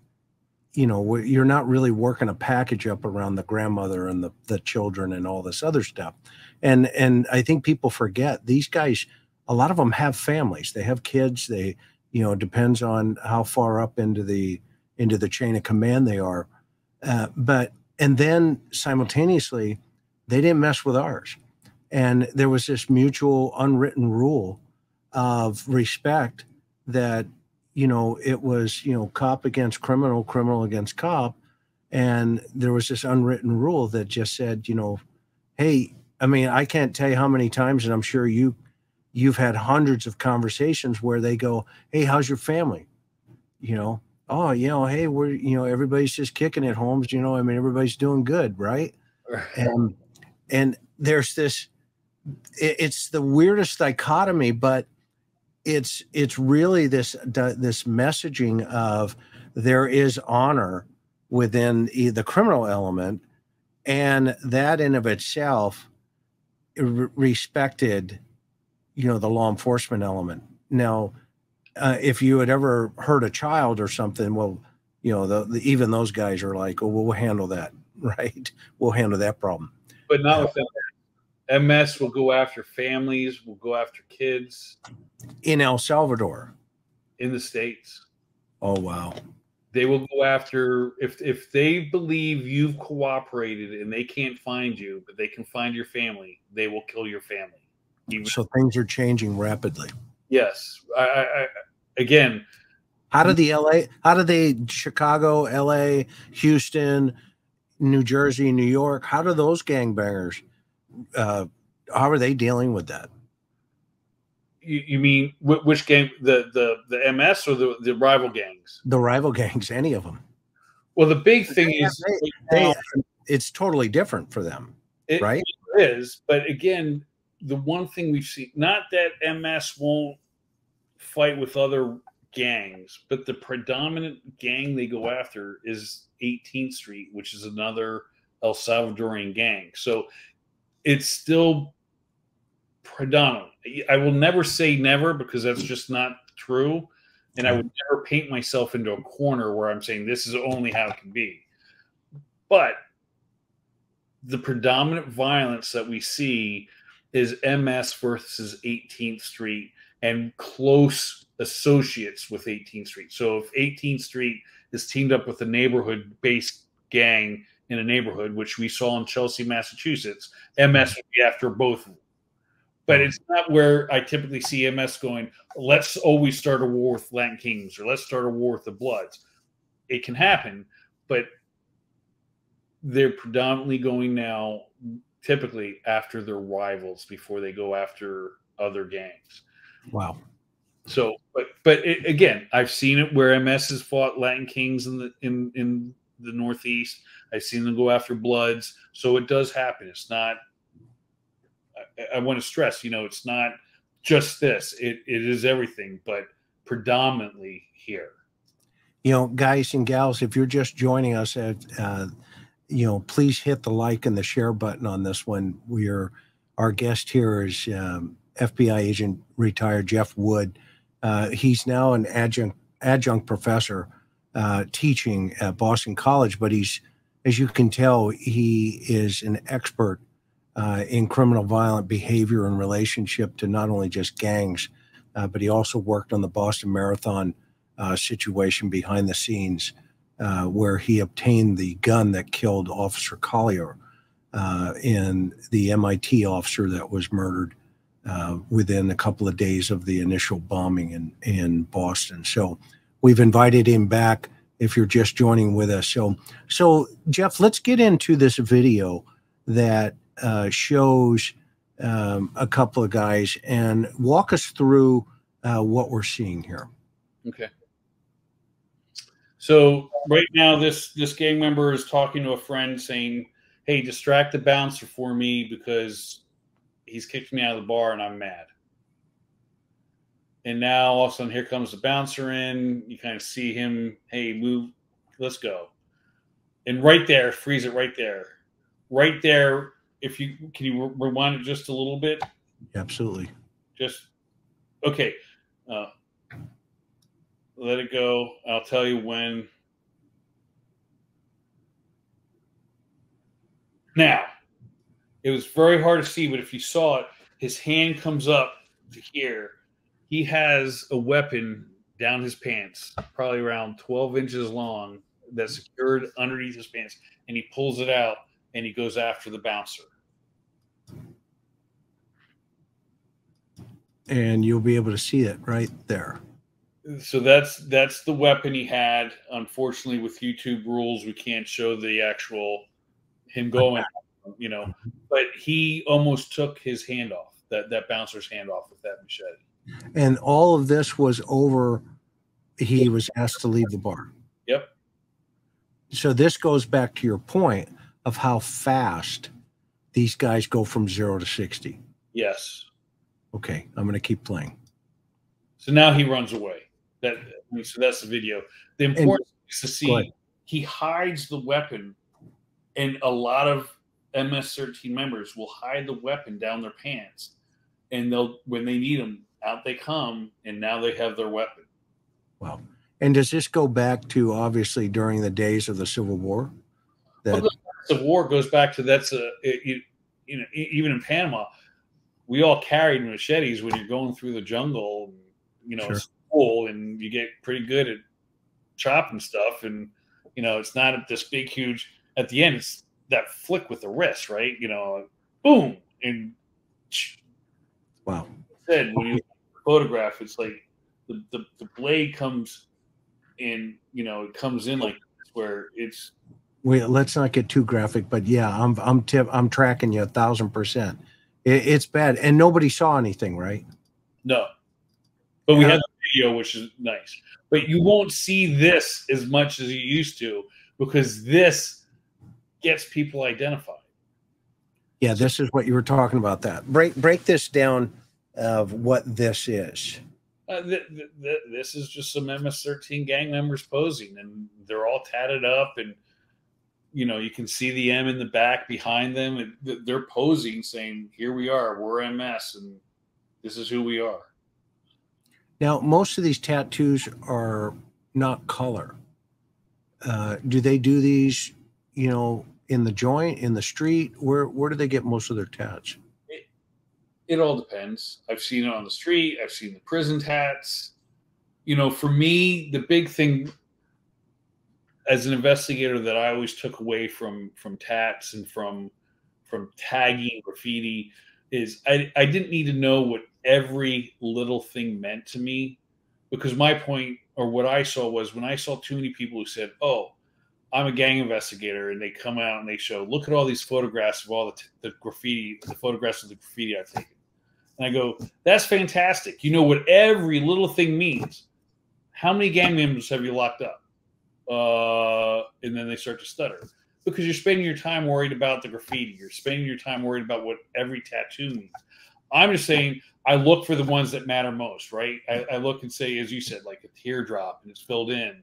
you're not really working a package up around the grandmother and the children and all this other stuff. And I think people forget these guys, a lot of them have families. They have kids. They, depends on how far up into the chain of command they are. And then simultaneously, they didn't mess with ours. And there was this mutual unwritten rule of respect that, it was, cop against criminal, criminal against cop. And there was this unwritten rule that just said, hey, I mean, I can't tell you how many times, and I'm sure you've had hundreds of conversations where they go, hey, how's your family? Oh, hey, we're, everybody's just kicking it, Holmes. I mean, everybody's doing good, right? And there's this, it's the weirdest dichotomy, but it's really this messaging of there is honor within the criminal element, and that in of itself respected, the law enforcement element. Now, if you had ever hurt a child or something, well, even those guys are like, oh, well, we'll handle that, right? We'll handle that problem. But not with MS. MS will go after families, will go after kids. In El Salvador. In the States. Oh, wow. They will go after, if they believe you've cooperated and they can't find you, but they can find your family, they will kill your family. So things are changing rapidly. Yes. Again, how did Chicago, LA, Houston, New Jersey, New York, how do those gangbangers, how are they dealing with that? You mean which gang? The MS or the rival gangs? The rival gangs, any of them. Well, the big thing is it's totally different for them, right? It is, but again, the one thing we've seen, not that MS won't fight with other gangs, but the predominant gang they go after is 18th Street, which is another El Salvadorian gang. So it's still predominant. I will never say never, because that's just not true. And I would never paint myself into a corner where I'm saying this is only how it can be. But the predominant violence that we see is MS versus 18th Street and close associates with 18th Street. So if 18th Street is teamed up with a neighborhood-based gang in a neighborhood, which we saw in Chelsea, Massachusetts, MS would be after both of them. But it's not where I typically see MS going, let's always start a war with Latin Kings, or let's start a war with the Bloods. It can happen, but they're predominantly going now typically after their rivals before they go after other gangs. Wow. So, but again, I've seen it where MS has fought Latin Kings in the Northeast. I've seen them go after Bloods. So it does happen. It's not, I want to stress, it's not just this. It is everything, but predominantly here. Guys and gals, if you're just joining us, please hit the like and the share button on this one. Our guest here is FBI agent retired Jeff Wood. He's now an adjunct professor teaching at Boston College, but as you can tell, he is an expert in criminal violent behavior in relationship to not only just gangs, but he also worked on the Boston Marathon situation behind the scenes, where he obtained the gun that killed Officer Collier and the MIT officer that was murdered within a couple of days of the initial bombing in Boston. So we've invited him back if you're just joining with us. So Jeff, let's get into this video that shows a couple of guys and walk us through what we're seeing here. Okay. So right now, this gang member is talking to a friend saying, hey, distract the bouncer for me because he's kicked me out of the bar and I'm mad. And now all of a sudden here comes the bouncer in. You kind of see him, hey, move, let's go. And right there, freeze it right there. Right there, can you rewind it just a little bit? Absolutely. Just, okay. Let it go. I'll tell you when. Now, it was very hard to see, but if you saw it, his hand comes up to here. He has a weapon down his pants, probably around 12 inches long, that's secured underneath his pants, and he pulls it out and he goes after the bouncer. And you'll be able to see it right there. So that's the weapon he had. Unfortunately, with YouTube rules, we can't show the actual him going, but he almost took his hand off, that bouncer's hand off with that machete. And all of this was over. He was asked to leave the bar. Yep. So this goes back to your point of how fast these guys go from 0 to 60. Yes. Okay, I'm going to keep playing. So now he runs away. So that's the video. The important thing is to see he hides the weapon, and a lot of MS-13 members will hide the weapon down their pants, and when they need them, out they come, and now they have their weapon. Wow. And does this go back to obviously during the days of the Civil War? The war goes back to even in Panama, we all carried machetes when you're going through the jungle. Sure. It's cool, and you get pretty good at chopping stuff, and it's not at this big huge. At the end, it's that flick with the wrist, right? Boom, and wow. Said when you photograph, it's like the blade comes in. It comes in like this, where it's. Wait, let's not get too graphic, but yeah, I'm tracking you 1,000%. It's bad, and nobody saw anything, right? No, but we have the video, which is nice. But you won't see this as much as you used to, because this gets people identified. Yeah, this is what you were talking about. That break this down of what this is. This is just some MS-13 gang members posing, and they're all tatted up, and you can see the M in the back behind them, and they're posing, saying, "Here we are, we're MS, and this is who we are." Now, most of these tattoos are not color. Do they do these, in the joint, in the street? Where do they get most of their tats? It all depends. I've seen it on the street. I've seen the prison tats. For me, the big thing as an investigator that I always took away from tats and from tagging graffiti is I didn't need to know what every little thing meant to me, because my point, or what I saw, was when I saw too many people who said, "Oh, I'm a gang investigator," and they come out and they show, "Look at all these photographs of all the graffiti, the photographs of the graffiti I've taken." And I go, "That's fantastic. You know what every little thing means. How many gang members have you locked up?" And then they start to stutter, because you're spending your time worried about the graffiti. You're spending your time worried about what every tattoo means. I'm just saying, I look for the ones that matter most, right? I look and say, as you said, like a teardrop, and it's filled in.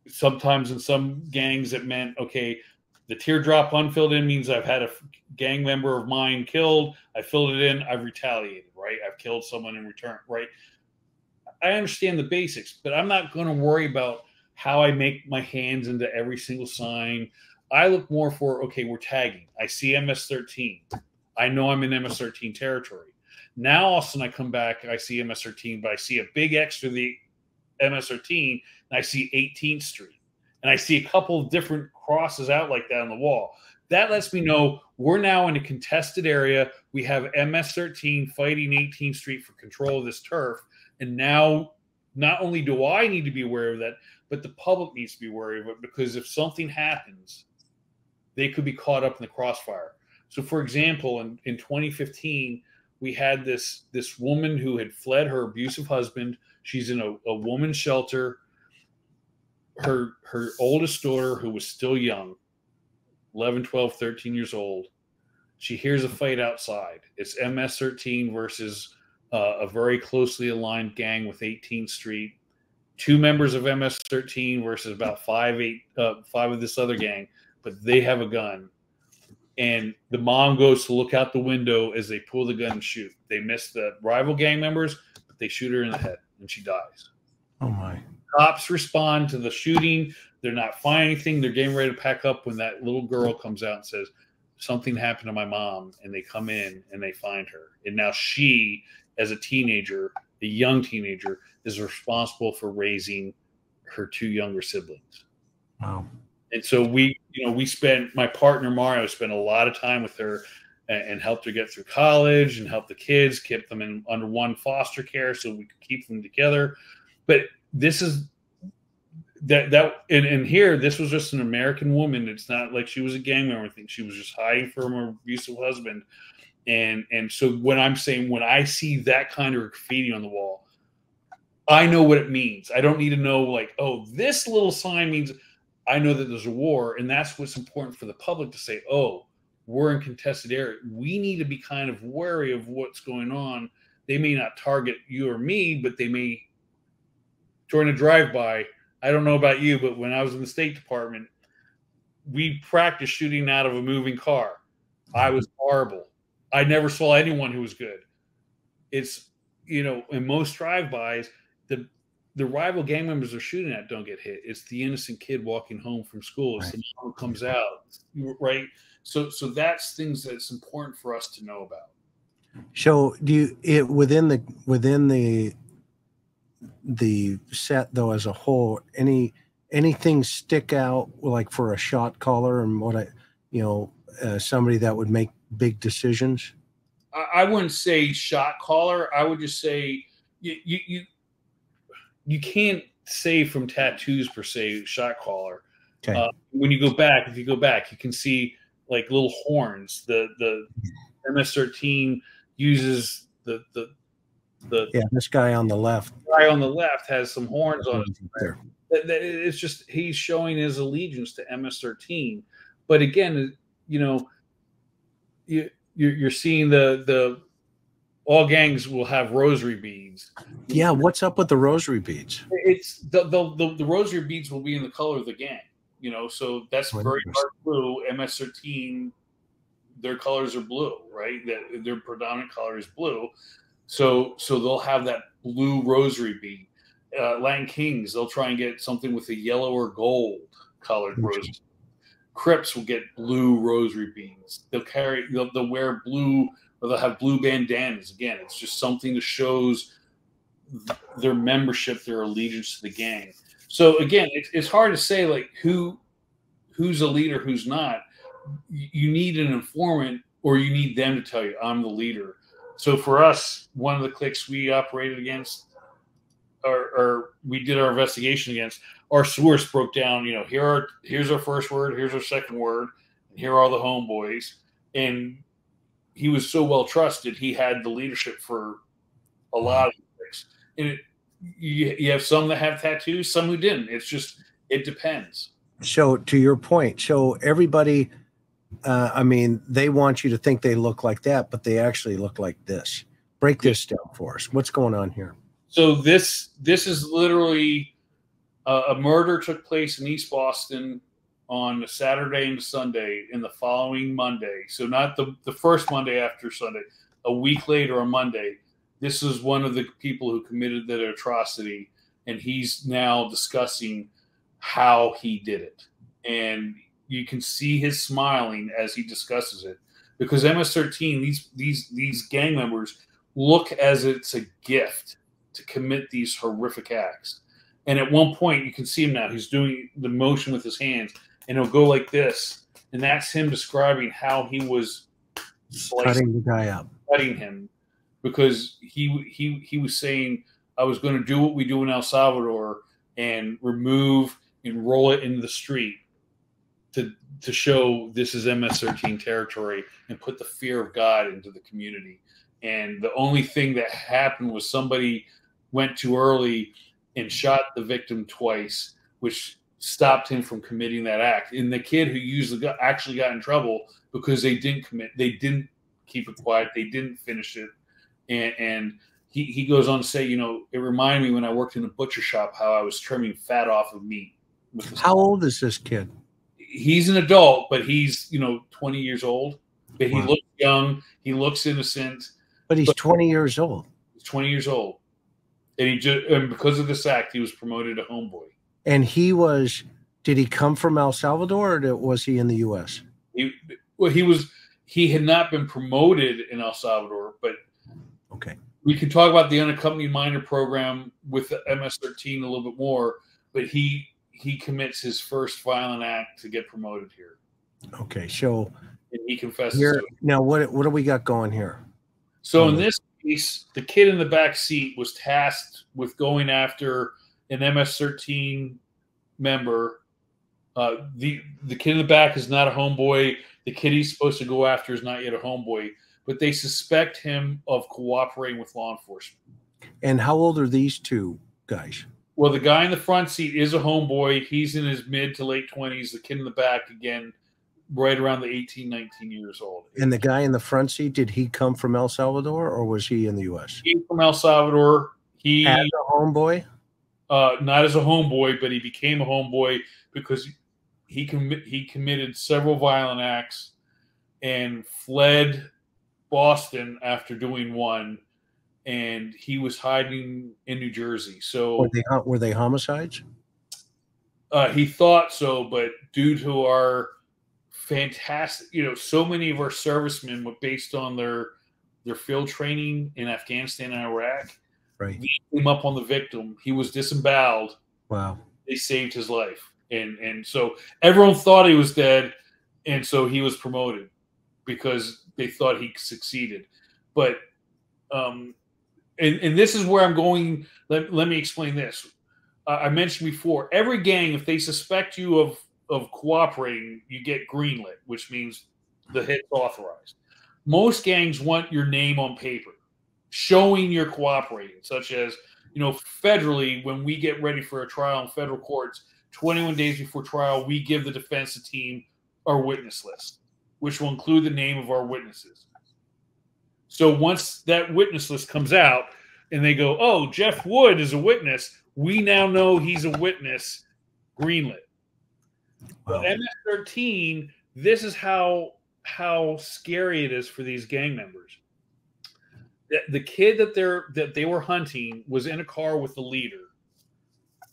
Sometimes in some gangs it meant, okay, the teardrop unfilled in means I've had a gang member of mine killed. I filled it in. I've retaliated, right? I've killed someone in return, right? I understand the basics, but I'm not going to worry about how I make my hands into every single sign. I look more for, okay, we're tagging. I see MS-13. I know I'm in MS-13 territory. Now, all of a sudden, I come back and I see MS-13, but I see a big X to the MS-13, and I see 18th Street. And I see a couple of different crosses out like that on the wall. That lets me know we're now in a contested area. We have MS-13 fighting 18th Street for control of this turf. And now, not only do I need to be aware of that, but the public needs to be aware of it, because if something happens, they could be caught up in the crossfire. So, for example, in 2015, we had this woman who had fled her abusive husband. She's in a woman's shelter. Her oldest daughter, who was still young, 11, 12, 13 years old, she hears a fight outside. It's MS-13 versus a very closely aligned gang with 18th Street. 2 members of MS-13 versus about 5 of this other gang, but they have a gun. And the mom goes to look out the window as they pull the gun and shoot. They miss the rival gang members, but they shoot her in the head, and she dies. Oh, my. Cops respond to the shooting. They're not finding anything. They're getting ready to pack up when that little girl comes out and says, "Something happened to my mom." And they come in and they find her. And now she, as a teenager, a young teenager, is responsible for raising her 2 younger siblings. Wow. And so my partner Mario spent a lot of time with her and helped her get through college and helped the kids, kept them under one foster care so we could keep them together. But this is and here, this was just an American woman. It's not like she was a gang member. I think she was just hiding from her abusive husband. And so when I'm saying, when I see that kind of graffiti on the wall, I know what it means. I don't need to know, like, oh, this little sign means. I know that there's a war, and that's what's important for the public to say, oh, we're in contested area. We need to be kind of wary of what's going on. They may not target you or me, but they may during a drive-by. I don't know about you, but when I was in the State Department, we practiced shooting out of a moving car. I was horrible. I never saw anyone who was good. It's, in most drive-bys, the rival gang members are shooting at don't get hit. It's the innocent kid walking home from school. It's the mom who comes out, right? So that's things that's important for us to know about. So within the set though as a whole, anything stick out, like for a shot caller and somebody that would make big decisions? I wouldn't say shot caller. I would just say you can't say from tattoos per se shot caller. Okay. If you go back, you can see like little horns. The MS-13 uses the this guy on the left. The guy on the left has some horns on it. There. It's just he's showing his allegiance to MS-13. But again, you're seeing the all gangs will have rosary beads. Yeah, what's up with the rosary beads? It's the rosary beads will be in the color of the gang. You know, so that's very dark blue. MS-13, their colors are blue, right? Their predominant color is blue. So they'll have that blue rosary bead. Latin Kings, they'll try and get something with a yellow or gold colored rosary. Crips will get blue rosary beads. They'll wear blue, or they'll have blue bandanas. Again, it's just something that shows their membership, their allegiance to the gang. So again, it's hard to say like who's a leader, who's not. You need an informant, or you need them to tell you, I'm the leader. So for us, one of the cliques we operated against, or we did our investigation against, our source broke down, you know, here's our first word, here's our second word, and here are all the homeboys. And he was so well trusted, he had the leadership for a lot of things. And you have some that have tattoos, some who didn't. It's just, it depends. So to your point, so everybody, I mean, they want you to think they look like that, but they actually look like this. Break this down for us. What's going on here? So this is literally a murder took place in East Boston on a Saturday and Sunday in the following Monday. So not the first Monday after Sunday, a week later on Monday. This is one of the people who committed that atrocity, and he's now discussing how he did it. And you can see his smiling as he discusses it, because MS-13, these gang members look as it's a gift to commit these horrific acts. And at one point, you can see him now. He's doing the motion with his hands, and he'll go like this. And that's him describing how he was cutting the guy up, cutting him, because he was saying, I was going to do what we do in El Salvador and remove and roll it into the street to show this is MS-13 territory and put the fear of God into the community. And the only thing that happened was somebody went too early and shot the victim twice, which stopped him from committing that act. And the kid who used the gun actually got in trouble because they didn't keep it quiet, they didn't finish it. And he goes on to say, you know, it reminded me when I worked in a butcher shop how I was trimming fat off of meat. How old is this kid? He's an adult, but he's, 20 years old. But he looks young. He looks innocent. But he's 20 years old. He's 20 years old. And because of this act, he was promoted to homeboy. And did he come from El Salvador, or was he in the U.S.? He had not been promoted in El Salvador, but okay. We can talk about the unaccompanied minor program with the MS-13 a little bit more, but he commits his first violent act to get promoted here. Okay, so and he confesses here, to it. Now, what do we got going here? So in this case, the kid in the back seat was tasked with going after an MS-13 member. The kid in the back is not a homeboy. The kid he's supposed to go after is not yet a homeboy, but they suspect him of cooperating with law enforcement. And how old are these two guys? Well, the guy in the front seat is a homeboy. He's in his mid to late 20s. The kid in the back, again, right around the 18, 19 years old. And the guy in the front seat, did he come from El Salvador, or was he in the U.S.? He from El Salvador. He as a homeboy? Not as a homeboy, but he became a homeboy because he committed several violent acts and fled Boston after doing one, and he was hiding in New Jersey. So were they homicides? He thought so, but due to our fantastic, so many of our servicemen were based on their field training in Afghanistan and Iraq. Right. They came up on the victim. He was disemboweled. Wow. They saved his life. And so everyone thought he was dead, and so he was promoted because they thought he succeeded. But and this is where I'm going. Let me explain this. I mentioned before, every gang, if they suspect you of cooperating, you get greenlit, which means the hit's authorized. Most gangs want your name on paper, showing you're cooperating, such as, federally, when we get ready for a trial in federal courts, 21 days before trial, we give the defense team our witness list, which will include the name of our witnesses. So once that witness list comes out and they go, oh, Jeff Wood is a witness, we now know he's a witness, greenlit. Wow. Well, MS-13, this is how scary it is for these gang members. The kid that they were hunting was in a car with the leader.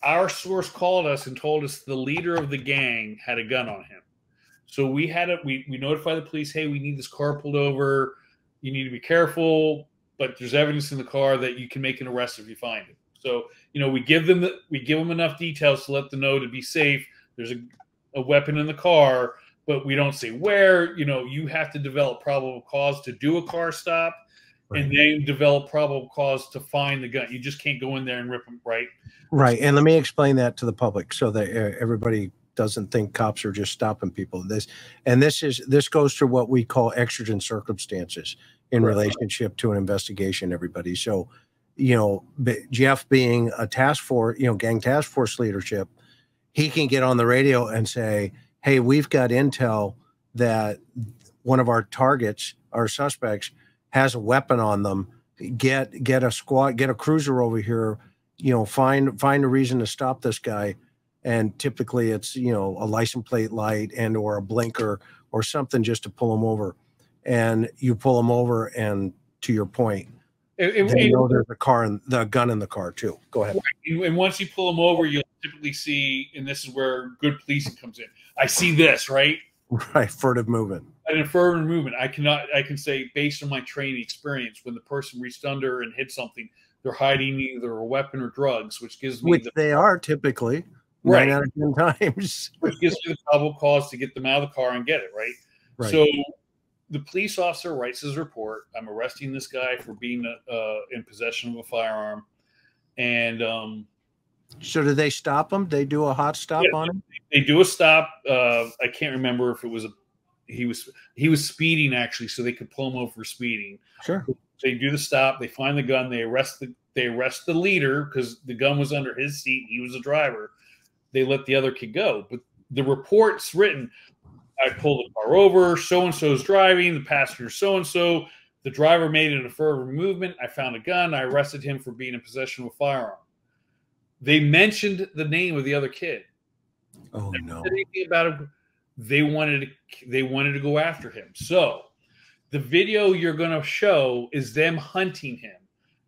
Our source called us and told us the leader of the gang had a gun on him. So we notified the police, hey, we need this car pulled over. You need to be careful, but there's evidence in the car that you can make an arrest if you find it. So, we give them enough details to let them know to be safe. There's a weapon in the car, but we don't say where. You have to develop probable cause to do a car stop. Right. And then develop probable cause to find the gun. You just can't go in there and rip them, right? Right. And let me explain that to the public so that everybody doesn't think cops are just stopping people. This goes to what we call exigent circumstances in relationship to an investigation, everybody. So, Jeff being a task force, gang task force leadership, he can get on the radio and say, hey, we've got intel that one of our targets, our suspects, has a weapon on them. Get a squad, get a cruiser over here, find a reason to stop this guy. And typically it's, a license plate light and or a blinker or something just to pull them over. And you pull them over, and to your point, they know there's a gun in the car too. Go ahead. And once you pull them over, you'll typically see, and this is where good policing comes in. I see this, right? Right, furtive movement. An affirmative movement. I can say, based on my training experience, when the person reached under and hit something, they're hiding either a weapon or drugs, which gives me they are typically 9 out of 10 times. Which gives me the probable cause to get them out of the car and get it, right? So the police officer writes his report. I'm arresting this guy for being in possession of a firearm. And so do they stop him? They do a hot stop on him? They do a stop. I can't remember if it was he was speeding, actually, so they could pull him over for speeding. Sure. They do the stop. They find the gun. They arrest the leader because the gun was under his seat. He was the driver. They let the other kid go. But the report's written, I pulled the car over. So-and-so's driving. The passenger so-and-so. The driver made an affirmative movement. I found a gun. I arrested him for being in possession of a firearm. They mentioned the name of the other kid. Oh, no. Anything about him. They wanted to go after him. So the video you're going to show is them hunting him.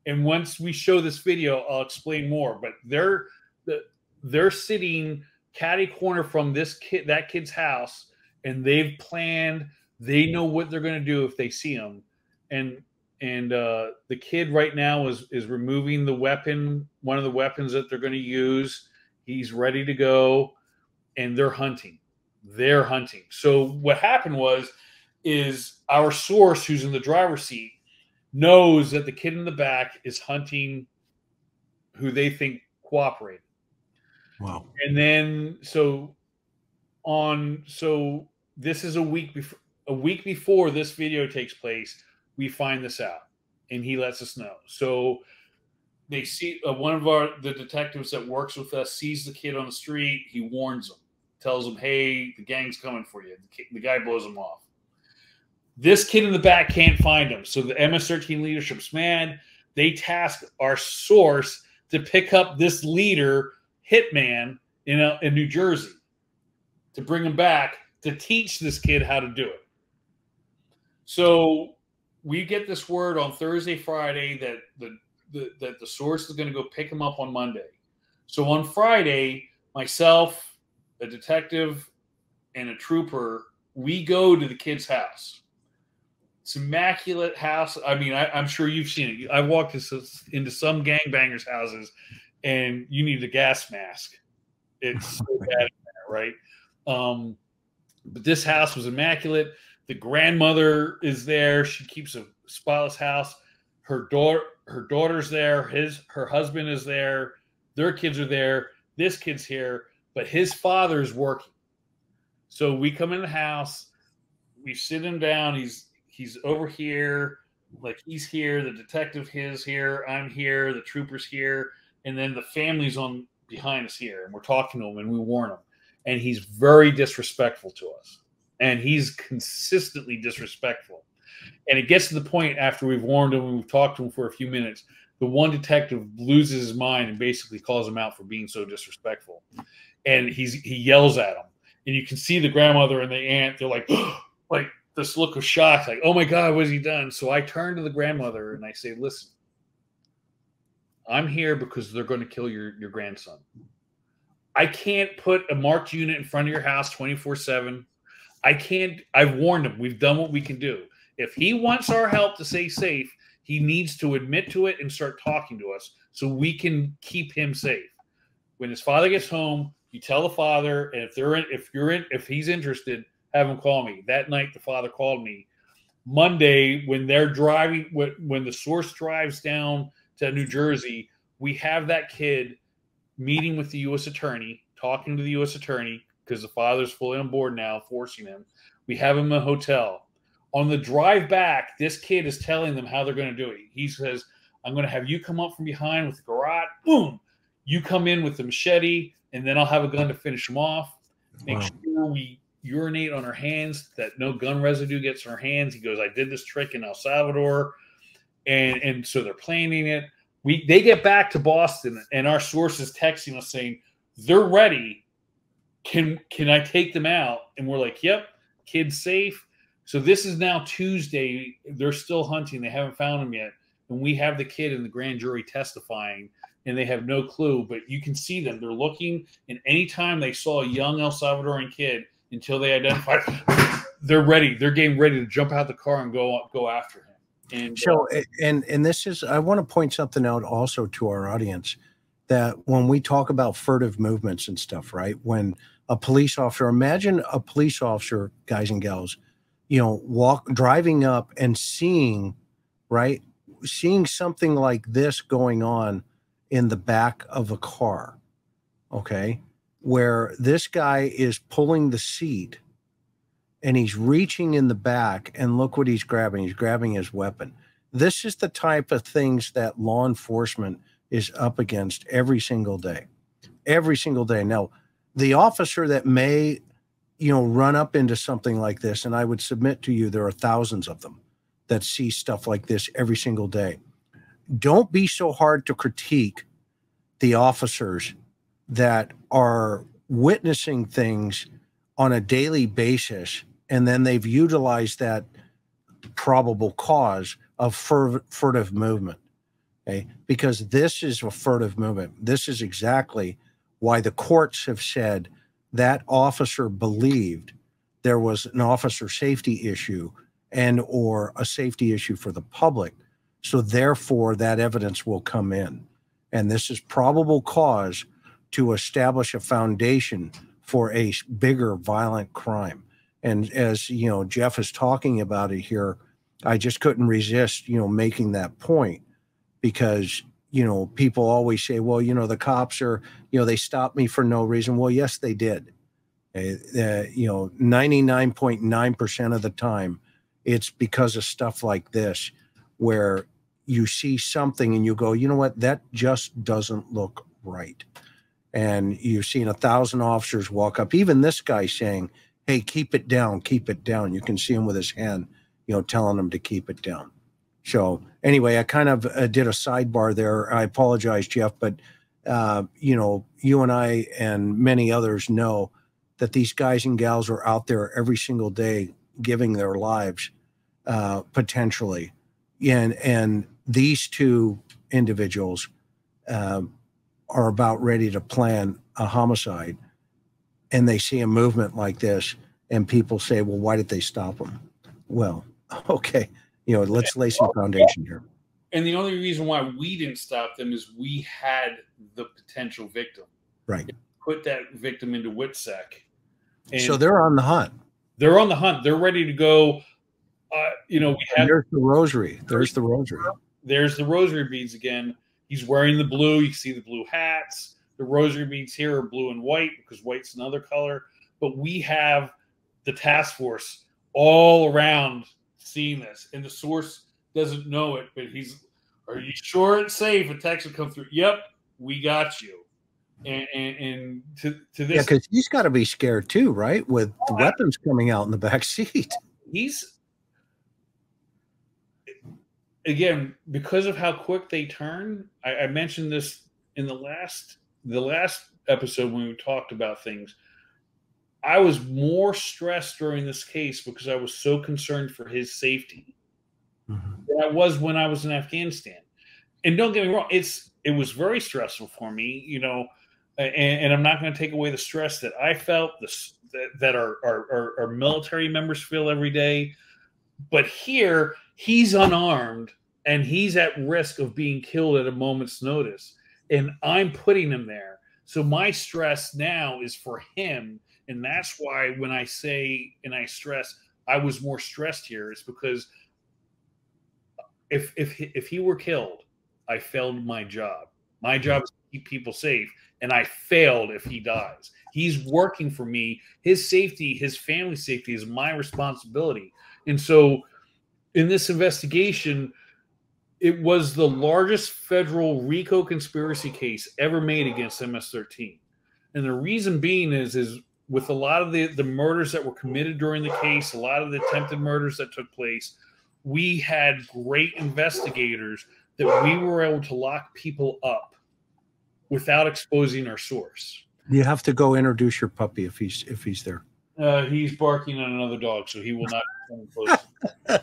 And once we show this video, I'll explain more. But they're sitting catty corner from that kid's house, and they've planned. They know what they're going to do if they see him. And the kid right now is removing the weapon, one of the weapons that they're going to use. He's ready to go, and they're hunting. So what happened is our source, who's in the driver's seat, knows that the kid in the back is hunting who they think cooperated. Wow. And then this is a week before this video takes place, we find this out, and he lets us know. So they see one of the detectives that works with us sees the kid on the street. He warns him, tells him, hey, the gang's coming for you. The guy blows him off. This kid in the back can't find him. So the MS-13 leadership's mad. They task our source to pick up this leader, hitman, in New Jersey, to bring him back to teach this kid how to do it. So we get this word on Thursday, Friday that the source is going to go pick him up on Monday. So on Friday, myself, a detective, and a trooper, we go to the kid's house. It's an immaculate house. I mean, I'm sure you've seen it. I walked into some gangbangers' houses, and you need a gas mask. It's so bad in there, right? But this house was immaculate. The grandmother is there. She keeps a spotless house. Her daughter's there. Her husband is there. Their kids are there. This kid's here, but his father's working. So we come in the house. We sit him down. He's over here, like he's here. The detective is here. I'm here. The trooper's here, and then the family's on behind us here, and we're talking to him, and we warn him. And he's very disrespectful to us, and he's consistently disrespectful. And it gets to the point after we've warned him and we've talked to him for a few minutes, the one detective loses his mind and basically calls him out for being so disrespectful. And he yells at him. And you can see the grandmother and the aunt, they're like, like this look of shock, like, oh my God, what has he done? So I turn to the grandmother and I say, listen, I'm here because they're going to kill your grandson. I can't put a marked unit in front of your house 24/7. I can't. I've warned him. We've done what we can do. If he wants our help to stay safe, he needs to admit to it and start talking to us so we can keep him safe. When his father gets home, you tell the father, and if he's interested, have him call me. That night, the father called me. Monday, when they're driving, when the source drives down to New Jersey, we have that kid meeting with the U.S. attorney, talking to the U.S. attorney, because the father's fully on board now, forcing him. We have him in a hotel. On the drive back, this kid is telling them how they're going to do it. He says, I'm going to have you come up from behind with the garrote. Boom. You come in with the machete, and then I'll have a gun to finish him off. Make sure we urinate on our hands, that no gun residue gets on our hands. He goes, I did this trick in El Salvador. And so they're planning it. They get back to Boston, and our source is texting us saying, they're ready. Can I take them out? And we're like, yep, kid's safe. So this is now Tuesday. They're still hunting. They haven't found him yet. And we have the kid in the grand jury testifying, and they have no clue. But you can see them. They're looking, and anytime they saw a young El Salvadorian kid, until they identified, they're ready. They're getting ready to jump out the car and go after him. And so, and this is, I want to point something out also to our audience, that when we talk about furtive movements and stuff, right? When a police officer, imagine a police officer, guys and gals, you know, driving up and seeing, right? Seeing something like this going on in the back of a car, okay? Where this guy is pulling the seat and he's reaching in the back, and look what he's grabbing. He's grabbing his weapon. This is the type of things that law enforcement is up against every single day. Every single day. Now, the officer that may, you know, run up into something like this, and I would submit to you, there are thousands of them that see stuff like this every single day. Don't be so hard to critique the officers that are witnessing things on a daily basis, and then they've utilized that probable cause of furtive movement. Okay? Because this is a furtive movement. This is exactly why the courts have said that officer believed there was an officer safety issue and or a safety issue for the public. So therefore that evidence will come in. And this is probable cause to establish a foundation for a bigger violent crime. And as, you know, Jeff is talking about it here, I just couldn't resist, you know, making that point, because, you know, people always say, well, you know, the cops are, you know, they stopped me for no reason. Well, yes, they did. You know, 99.9% of the time, it's because of stuff like this, where you see something and you go, you know what, that just doesn't look right. And you've seen 1,000 officers walk up, even this guy saying, hey, keep it down, keep it down. You can see him with his hand, you know, telling him to keep it down. So anyway, I kind of did a sidebar there. I apologize, Jeff, but, you know, you and I and many others know that these guys and gals are out there every single day giving their lives, potentially. And these two individuals are about ready to plan a homicide, and they see a movement like this, and people say, well, why did they stop them? Well, okay, you know, let's lay some foundation here. And the only reason why we didn't stop them is we had the potential victim. Right. Put that victim into WITSEC. And so they're on the hunt. They're on the hunt. They're ready to go. You know, we have, there's the rosary. There's the rosary. There's the rosary beads again. He's wearing the blue. You see the blue hats. The rosary beads here are blue and white because white's another color. But we have the task force all around seeing this. And the source doesn't know it, but are you sure it's safe? A text will come through. Yep, we got you. And to this. Yeah, because he's got to be scared too, right? With the weapons coming out in the back seat. again, because of how quick they turn, I mentioned this in the last episode when we talked about things. I was more stressed during this case because I was so concerned for his safety than I was when I was in Afghanistan. And don't get me wrong, it was very stressful for me, you know, and I'm not going to take away the stress that I felt, that our military members feel every day. But here, he's unarmed and he's at risk of being killed at a moment's notice. And I'm putting him there. So my stress now is for him. And that's why when I say and I stress I was more stressed here, is because if he were killed, I failed my job. My job is to keep people safe, and I failed if he dies. He's working for me. His safety, his family safety is my responsibility. And so in this investigation, it was the largest federal RICO conspiracy case ever made against MS-13. And the reason being is with a lot of the murders that were committed during the case, a lot of the attempted murders that took place, we had great investigators that we were able to lock people up without exposing our source. You have to go introduce your puppy if he's there. He's barking at another dog, so he will not come close.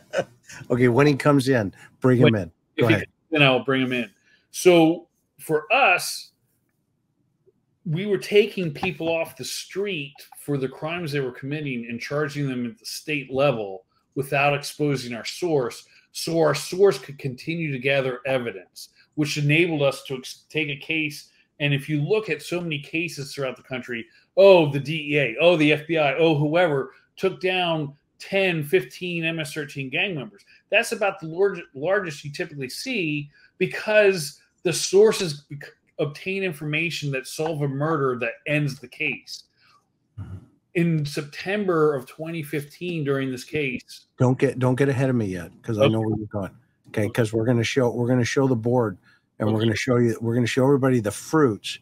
Okay, when he comes in, bring him in. Go ahead. Then I'll bring him in. So for us, we were taking people off the street for the crimes they were committing and charging them at the state level without exposing our source, so our source could continue to gather evidence, which enabled us to take a case. And if you look at so many cases throughout the country, oh, the DEA, oh, the FBI, oh, whoever took down 10, 15 MS-13 gang members. That's about the largest you typically see, because the sources obtain information that solve a murder that ends the case. In September of 2015, during this case, don't get ahead of me yet, because I know where you're going. Okay, because we're going to show the board, and we're going to show everybody the fruits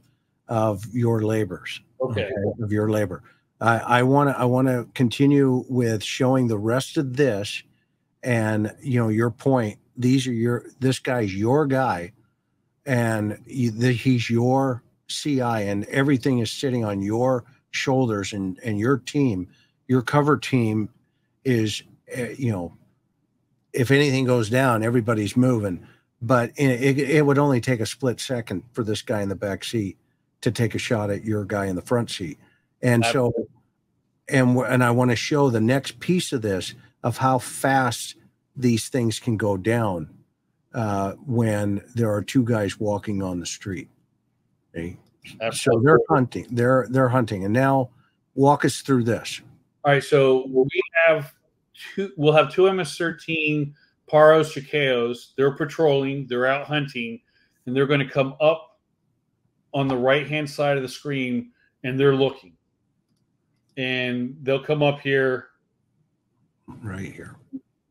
of your labors. Okay, of your labor. I want to continue with showing the rest of this, and your point. This guy's your guy, and he's your CI, and everything is sitting on your shoulders, and your team, your cover team is, if anything goes down, everybody's moving. But it would only take a split second for this guy in the back seat to take a shot at your guy in the front seat. And so, and I want to show the next piece of this, of how fast these things can go down when there are two guys walking on the street. Okay? So they're hunting. They're hunting. And now walk us through this. All right. So we'll have two MS-13 Paros Chicayos. They're patrolling. They're out hunting, and they're going to come up on the right-hand side of the screen, and they're looking. And they'll come up here. Right here.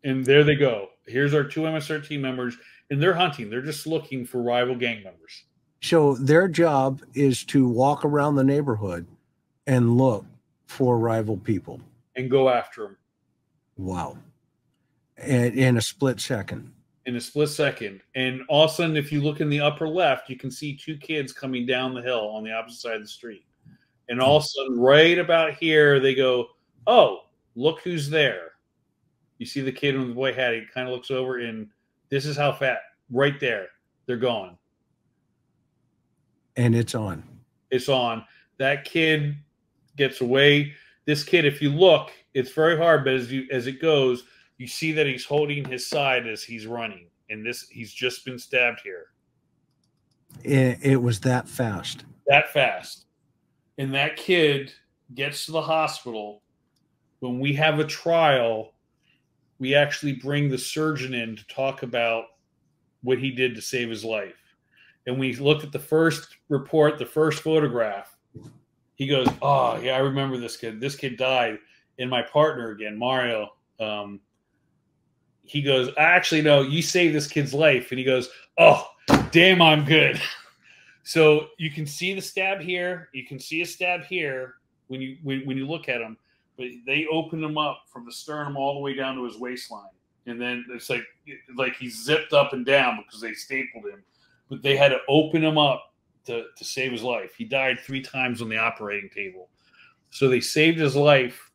And there they go. Here's our two MS-13 members, and they're hunting. They're just looking for rival gang members. So their job is to walk around the neighborhood and look for rival people. And go after them. Wow. And in a split second. In a split second. And all of a sudden, if you look in the upper left, you can see two kids coming down the hill on the opposite side of the street. And all of a sudden, right about here, they go, oh, look who's there. You see the kid with the white hat. He kind of looks over, and this is how fat. Right there. They're gone. And it's on. It's on. That kid gets away. This kid, if you look, it's very hard, but as it goes, you see that he's holding his side as he's running. And he's just been stabbed here. It was that fast. That fast. And that kid gets to the hospital. When we have a trial, we actually bring the surgeon in to talk about what he did to save his life. And we looked at the first report, the first photograph. He goes, oh, yeah, I remember this kid. This kid died. And my partner, again, Mario, he goes, actually, no, you saved this kid's life. And he goes, oh, damn, I'm good. So you can see the stab here. You can see a stab here when you look at him. But they opened him up from the sternum all the way down to his waistline. and then it's like he's zipped up and down because they stapled him, but they had to open him up to save his life. He died 3 times on the operating table, so they saved his life,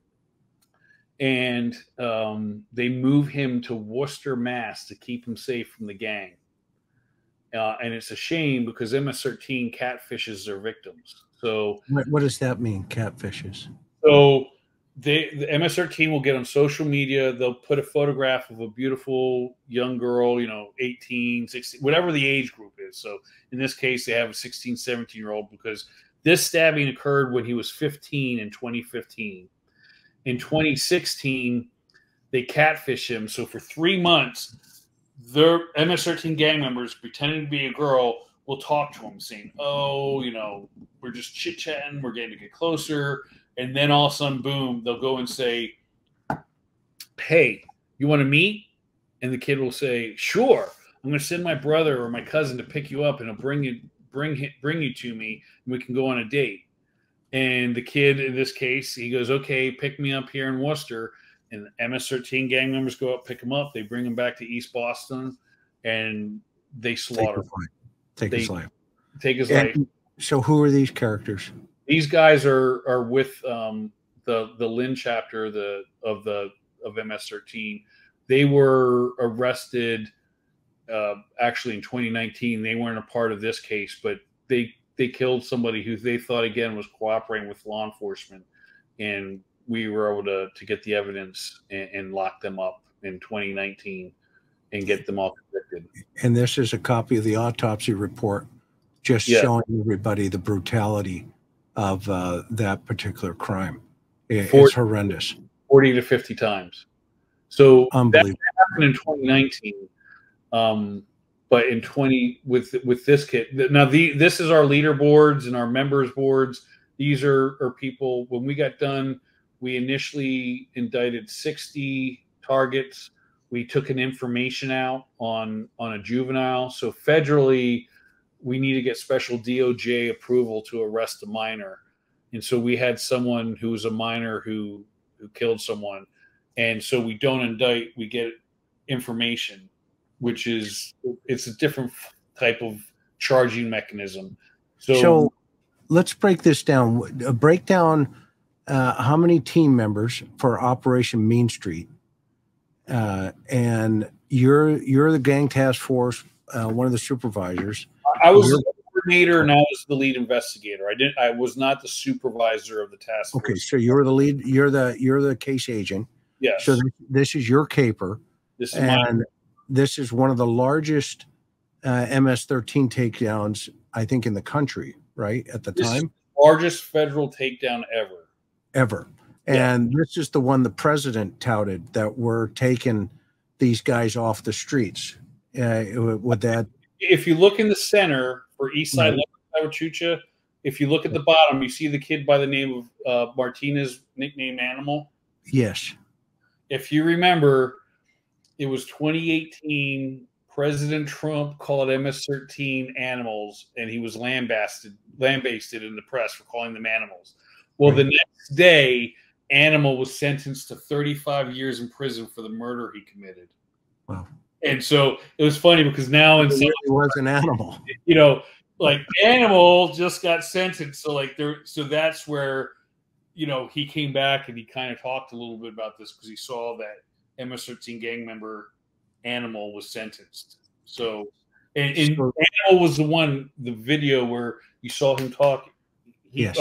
and they move him to Worcester, Mass, to keep him safe from the gang. And it's a shame because MS-13 catfishes their victims. So what does that mean, catfishes? So the MS-13 will get on social media. They'll put a photograph of a beautiful young girl, 18, 16, whatever the age group is. So in this case, they have a 16, 17-year-old because this stabbing occurred when he was 15 in 2015. In 2016, they catfish him. So for 3 months, their MS-13 gang members pretending to be a girl will talk to him saying, oh, we're just chit-chatting. We're getting to get closer. And then all of a sudden, boom, they'll go and say, hey, you want to meet? And the kid will say, sure. I'm going to send my brother or my cousin to pick you up, and he'll bring you to me, and we can go on a date. And the kid, in this case, he goes, okay, pick me up here in Worcester. And MS-13 gang members go up, pick him up. They bring him back to East Boston, and they slaughter him. Take his life. Take his life. So who are these characters? These guys are with the Lynn chapter of MS-13. They were arrested actually in 2019. They weren't a part of this case, but they killed somebody who they thought again was cooperating with law enforcement, and we were able to get the evidence and lock them up in 2019 and get them all convicted. And this is a copy of the autopsy report, just showing everybody the brutality of that particular crime. It's horrendous. 40 to 50 times. So unbelievable. That happened in 2019. But in with this kid, now this is our leaderboards and our members boards. These are people. When we got done, we initially indicted 60 targets. We took an information out on a juvenile. So federally, we need to get special DOJ approval to arrest a minor. And so we had someone who was a minor who killed someone. And so we don't indict, we get information, which is, it's a different type of charging mechanism. So let's break this down. Break down how many team members for Operation Mean Street. And you're the gang task force, one of the supervisors. I was the coordinator and I was the lead investigator. I was not the supervisor of the task force. Okay, so you're the lead. You're the case agent. Yes. So this is your caper. This is this is one of the largest MS-13 takedowns, I think, in the country, right? At the time, largest federal takedown ever. And this is the one the president touted, that we're taking these guys off the streets. With that, if you look in the center for East Side Chawachucha, if you look at the bottom, you see the kid by the name of Martinez, nickname Animal. Yes. If you remember, it was 2018. President Trump called MS-13 animals, and he was lambasted in the press for calling them animals. Well, the next day, Animal was sentenced to 35 years in prison for the murder he committed. Wow. And so it was funny because now in he was an animal. Like Animal just got sentenced. So that's where, he came back and he kind of talked a little bit about this because he saw that MS-13 gang member Animal was sentenced. So, and Animal was the video where you saw him talk. Yes.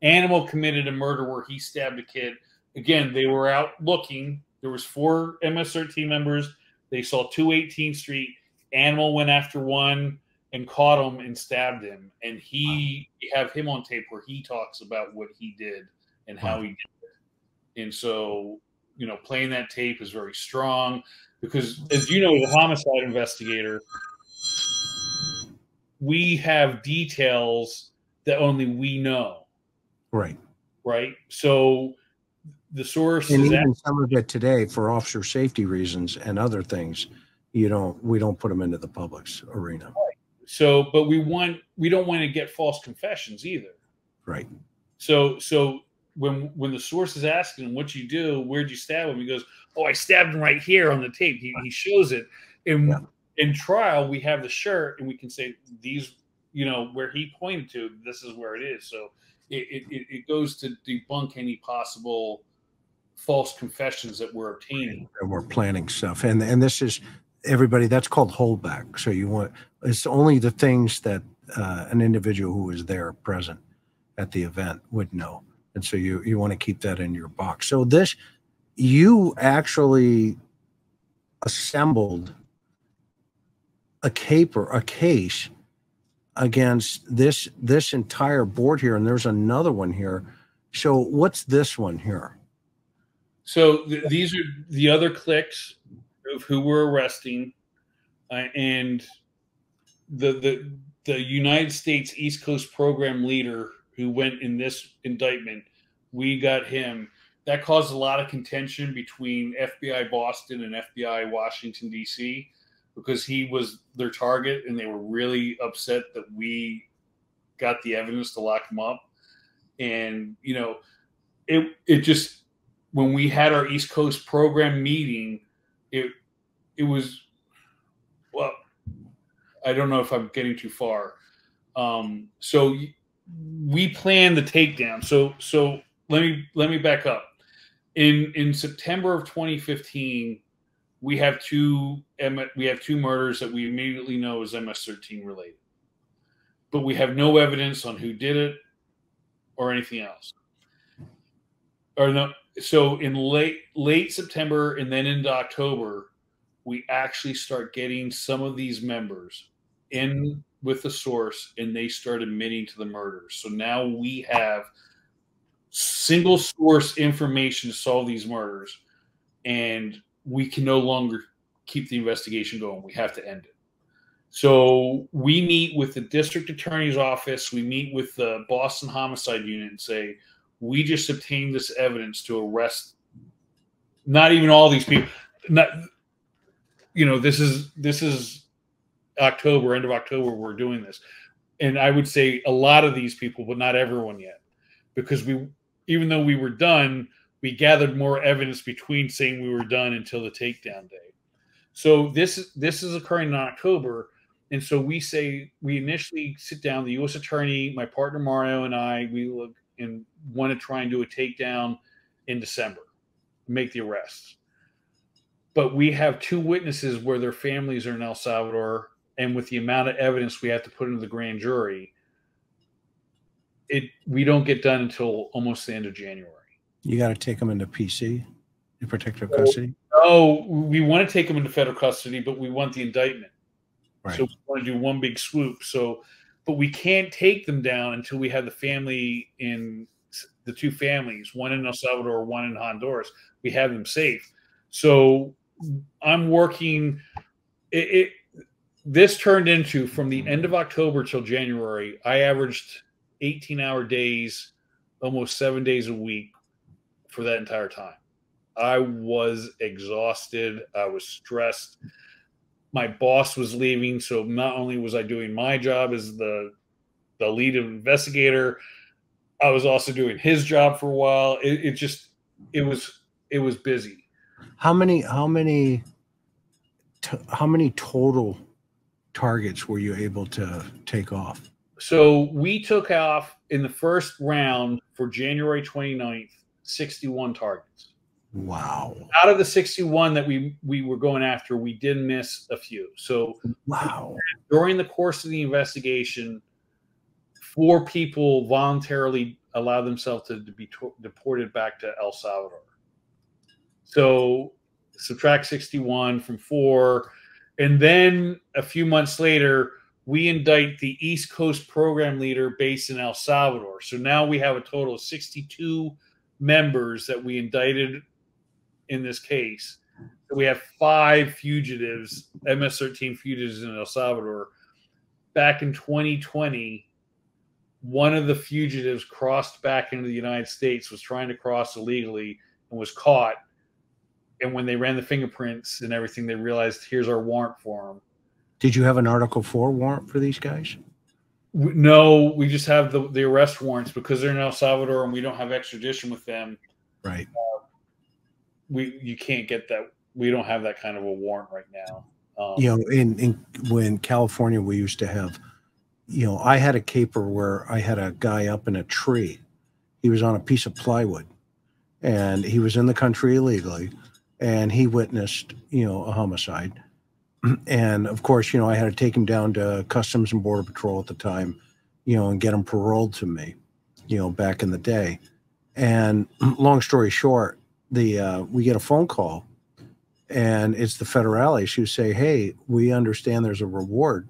Animal committed a murder where he stabbed a kid. Again, they were out looking. There was 4 MS-13 members. They saw 218th Street. Animal went after one and caught him and stabbed him. And you have him on tape where he talks about what he did and how he did it. And so, playing that tape is very strong because, as you know, as a homicide investigator, we have details that only we know. Right. So the source and is even some of it today for officer safety reasons and other things, we don't put them into the public's arena. Right. So, but we don't want to get false confessions either. Right. So when the source is asking him, "What you do? Where'd you stab him?" He goes, "Oh, I stabbed him right here on the tape." He shows it. In trial, we have the shirt, and we can say these, where he pointed to. This is where it is. So it goes to debunk any possible false confessions that we're obtaining. And we're planning stuff, and this is everybody. That's called holdback. So it's only the things that an individual who was there present at the event would know, and so you want to keep that in your box. So you actually assembled a case against this entire board here, and there's another one here. So what's this one here? So these are the other cliques of who we're arresting, and the United States East Coast program leader who went in this indictment. We got him. That caused a lot of contention between FBI Boston and FBI Washington, D.C., because he was their target, and they were really upset that we got the evidence to lock him up. And, it just, when we had our East Coast program meeting, it was, well, I don't know if I'm getting too far. So we planned the takedown. So let me back up. In September of 2015, we have two murders that we immediately know is MS-13 related, but we have no evidence on who did it or anything else. Or no. So in late September and then into October, we actually start getting some of these members in with the source, and they start admitting to the murders. So now we have single source information to solve these murders, and we can no longer keep the investigation going. We have to end it. So we meet with the district attorney's office. We meet with the Boston Homicide Unit and say, we just obtained this evidence to arrest not even all these people. This is October, end of October, we're doing this. And I would say a lot of these people, but not everyone yet, because even though we were done, we gathered more evidence between saying we were done until the takedown day. So this is occurring in October. And so we initially sit down, the U.S. attorney, my partner Mario, and I, we look and want to try and do a takedown in December, make the arrests. But we have two witnesses where their families are in El Salvador, and with the amount of evidence we have to put into the grand jury, we don't get done until almost the end of January. You got to take them into PC, in protective custody? Oh, we want to take them into federal custody, but we want the indictment. Right. So we want to do one big swoop. But we can't take them down until we have the two families, one in El Salvador, one in Honduras. We have them safe. So I'm working. This turned into, from the end of October till January, I averaged 18-hour days, almost 7 days a week for that entire time. I was exhausted. I was stressed. My boss was leaving, so not only was I doing my job as the lead investigator, I was also doing his job for a while. It was busy. How many total targets were you able to take off? So we took off in the first round for January 29th, 61 targets. Wow. Out of the 61 that we were going after, we did miss a few. So wow. During the course of the investigation, 4 people voluntarily allowed themselves to be deported back to El Salvador. So subtract 61 from 4. And then a few months later, we indict the East Coast program leader based in El Salvador. So now we have a total of 62 members that we indicted in this case. So we have 5 fugitives, MS-13 fugitives in El Salvador. Back in 2020, one of the fugitives crossed back into the United States, was trying to cross illegally, and was caught. And when they ran the fingerprints and everything, they realized, here's our warrant for him. Did you have an Article 4 warrant for these guys? No, we just have the arrest warrants because they're in El Salvador and we don't have extradition with them. Right. You can't get that. We don't have that kind of a warrant right now. You know, when California, we used to have, you know, I had a caper where I had a guy up in a tree. He was on a piece of plywood and he was in the country illegally and he witnessed, you know, a homicide. And of course, you know, I had to take him down to Customs and Border Patrol at the time, you know, and get him paroled to me, you know, back in the day. And long story short, we get a phone call and it's the federales who say, hey, we understand there's a reward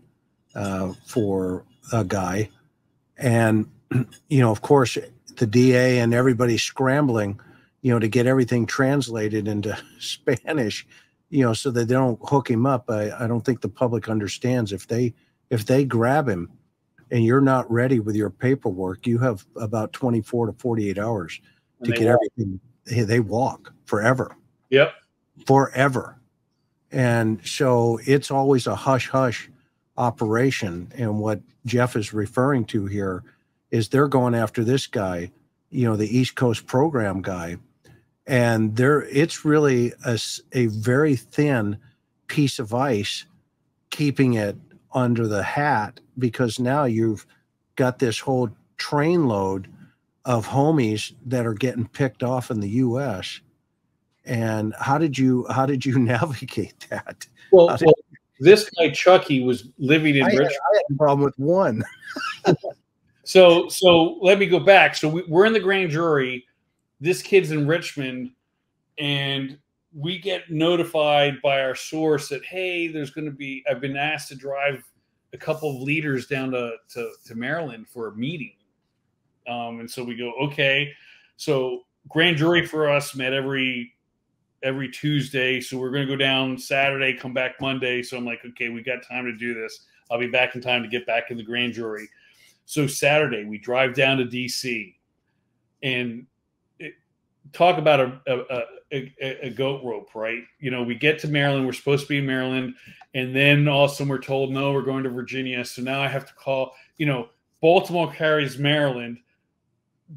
for a guy. And, you know, of course, the DA and everybody's scrambling, you know, to get everything translated into Spanish, you know, so that they don't hook him up. I don't think the public understands if they grab him and you're not ready with your paperwork, you have about 24 to 48 hours to get everything. They walk forever. Yep. Forever. And so it's always a hush hush operation. And what Jeff is referring to here is they're going after this guy, you know, the East Coast program guy. And it's really a very thin piece of ice keeping it under the hat, because now you've got this whole train load of homies that are getting picked off in the U.S. And how did you navigate that? Well, this guy Chucky was living in Richmond. I had a problem with one. So let me go back. So we're in the grand jury. This kid's in Richmond, and we get notified by our source that, hey, I've been asked to drive a couple of leaders down to Maryland for a meeting. And so we go, okay. So grand jury for us met every Tuesday. So we're going to go down Saturday, come back Monday. So I'm like, okay, we got time to do this. I'll be back in time to get back in the grand jury. So Saturday we drive down to DC and talk about a goat rope, right? You know, we get to Maryland. We're supposed to be in Maryland. And then all of a sudden we're told, no, we're going to Virginia. So now I have to call, you know, Baltimore carries Maryland.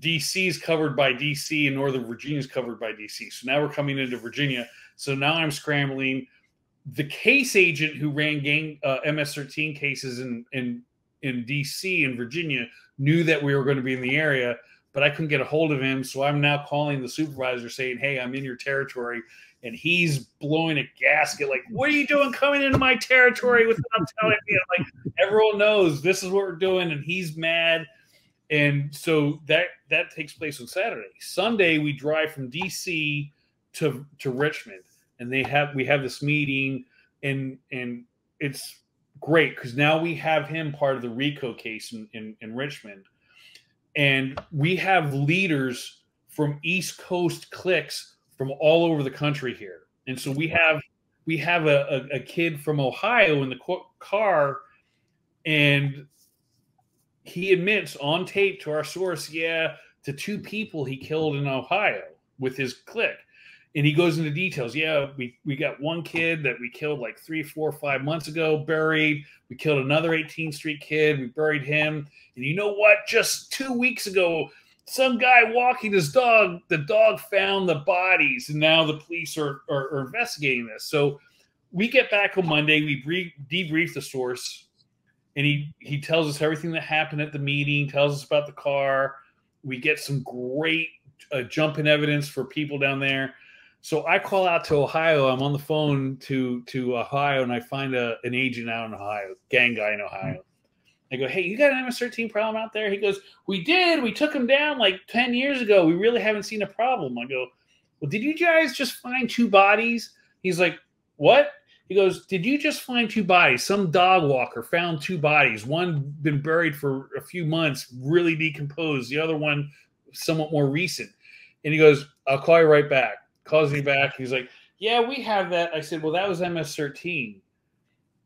DC is covered by DC and Northern Virginia is covered by DC. So now we're coming into Virginia. So now I'm scrambling. The case agent who ran MS-13 cases in DC and Virginia knew that we were going to be in the area, but I couldn't get a hold of him. So I'm now calling the supervisor saying, hey, I'm in your territory. And he's blowing a gasket like, what are you doing coming into my territory without telling me? I'm like, everyone knows this is what we're doing. And he's mad. And so that takes place on Saturday. Sunday, we drive from DC to Richmond. And we have this meeting. And it's great because now we have him part of the RICO case in Richmond. And we have leaders from East Coast cliques from all over the country here. And so we have a kid from Ohio in the car, and he admits on tape to our source, to 2 people he killed in Ohio with his clique. And he goes into details. Yeah, we got one kid that we killed like 3, 4, 5 months ago, buried. We killed another 18th Street kid. We buried him. And you know what? Just 2 weeks ago, some guy walking his dog, the dog found the bodies, and now the police are investigating this. So we get back on Monday. We debrief the source, and he tells us everything that happened at the meeting, tells us about the car. We get some great jump in evidence for people down there. So I call out to Ohio. I'm on the phone to Ohio, and I find an agent out in Ohio, gang guy in Ohio. I go, hey, you got an MS-13 problem out there? He goes, we did. We took him down like 10 years ago. We really haven't seen a problem. I go, well, did you guys just find 2 bodies? He's like, what? He goes, did you just find 2 bodies? Some dog walker found 2 bodies. One been buried for a few months, really decomposed. The other one somewhat more recent. And he goes, I'll call you right back. Calls me back. He's like, yeah, we have that. I said, well, that was MS-13.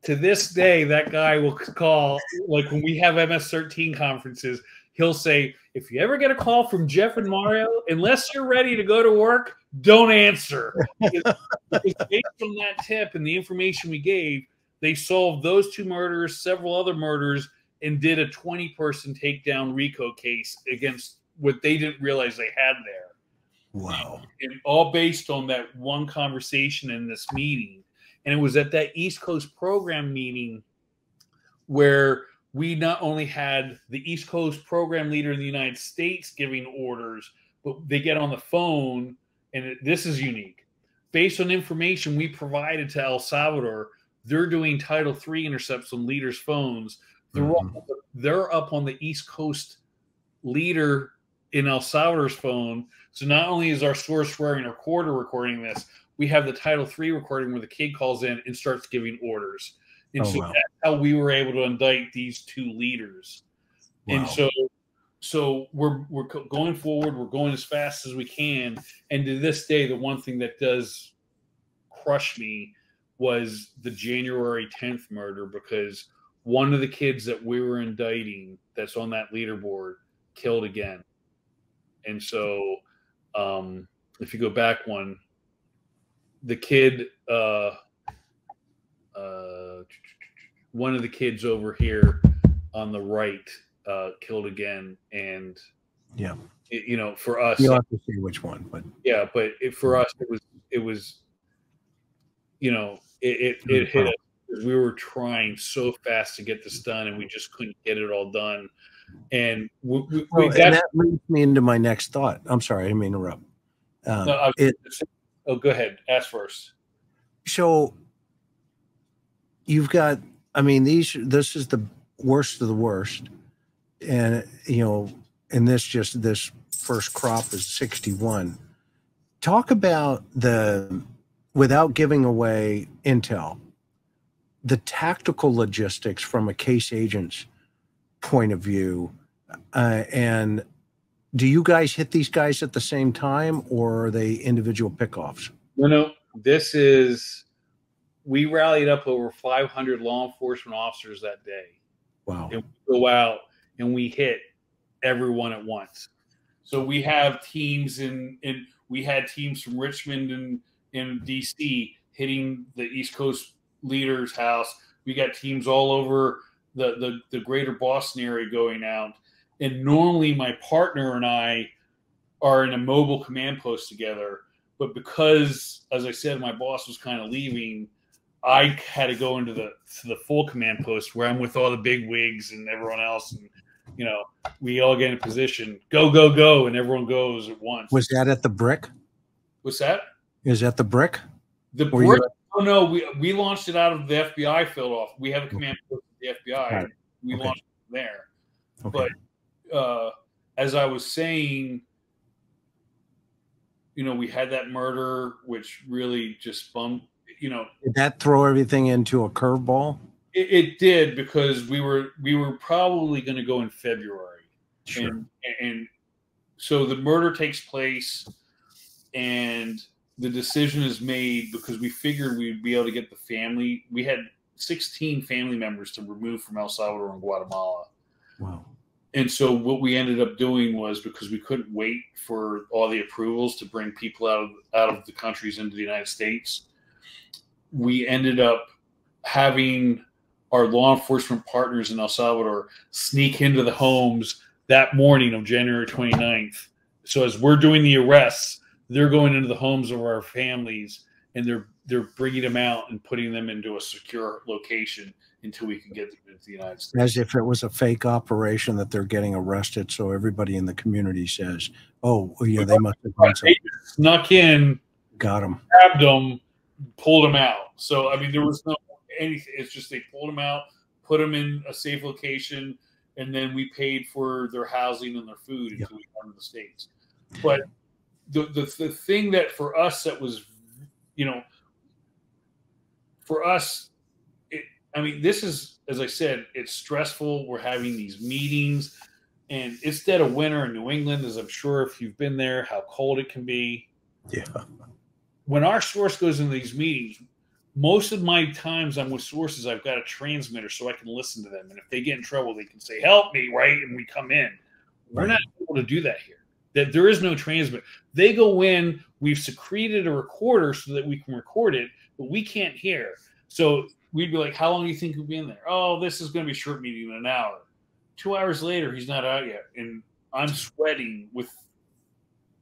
To this day, that guy will call, like when we have MS-13 conferences, he'll say, if you ever get a call from Jeff and Mario, unless you're ready to go to work, don't answer. Because based on that tip and the information we gave, they solved those 2 murders, several other murders, and did a 20-person takedown RICO case against what they didn't realize they had there. Wow. And all based on that one conversation in this meeting. And it was at that East Coast program meeting where we not only had the East Coast program leader in the United States giving orders, but they get on the phone, and this is unique. Based on information we provided to El Salvador, they're doing Title III intercepts on leaders' phones. They're up on the East Coast leader in El Salvador's phone. So not only is our source wearing a recorder recording this, we have the Title III recording where the kid calls in and starts giving orders. And so that's how we were able to indict these 2 leaders. Wow. And so we're going forward. We're going as fast as we can. And to this day, the one thing that does crush me was the January 10th murder, because one of the kids that we were indicting that's on that leaderboard killed again. And so if you go back one, the kid, one of the kids over here on the right killed again. And for us, you'll have to see which one, but for us, it was it hit us. We were trying so fast to get this done, and we just couldn't get it all done. And and that leads me into my next thought. I'm sorry, I didn't mean to interrupt. Go ahead. Ask first. So you've got, this is the worst of the worst. And, and this first crop is 61. Talk about without giving away intel, the tactical logistics from a case agent's point of view. And do you guys hit these guys at the same time, or are they individual pickoffs? No. We rallied up over 500 law enforcement officers that day. Wow. And we go out and we hit everyone at once. So we have teams we had teams from Richmond and DC hitting the East Coast leader's house. We got teams all over the greater Boston area going out. And normally my partner and I are in a mobile command post together. But because, as I said, my boss was kind of leaving, I had to go into the full command post where I'm with all the big wigs and everyone else. And, we all get in position, go, go, go. And everyone goes at once. Was that at the Brick? What's that? Is that the Brick? The Brick? Oh, no, we launched it out of the FBI field off. We have a command post at the FBI. Right. We launched it there. Okay. But as I was saying, we had that murder, which really just bummed, Did that throw everything into a curveball? It did, because we were probably going to go in February. Sure. And so the murder takes place, and the decision is made because we figured we'd be able to get the family. We had 16 family members to remove from El Salvador and Guatemala. Wow. And so what we ended up doing was, because we couldn't wait for all the approvals to bring people out of the countries into the United States, we ended up having our law enforcement partners in El Salvador sneak into the homes that morning of January 29th. So as we're doing the arrests, they're going into the homes of our families, and they're bringing them out and putting them into a secure location until we can get them into the United States. As if it was a fake operation that they're getting arrested, so everybody in the community says, oh, yeah, they must have done something. Snuck in, got them, grabbed them, pulled them out. So, there was no anything. It's just they pulled them out, put them in a safe location, and then we paid for their housing and their food until we got to the States. But the thing that for us that was, for us, this is, as I said, it's stressful. We're having these meetings, and it's dead of winter in New England, as I'm sure if you've been there, how cold it can be. Yeah. When our source goes into these meetings, most of my times I'm with sources, I've got a transmitter so I can listen to them. And if they get in trouble, they can say, help me, right? And we come in. We're not able to do that here. That there is no transmitter. They go in, we've secreted a recorder so that we can record it, but we can't hear. So we'd be like, how long do you think we'll be in there? Oh, this is going to be a short meeting in an hour. 2 hours later, he's not out yet, and I'm sweating with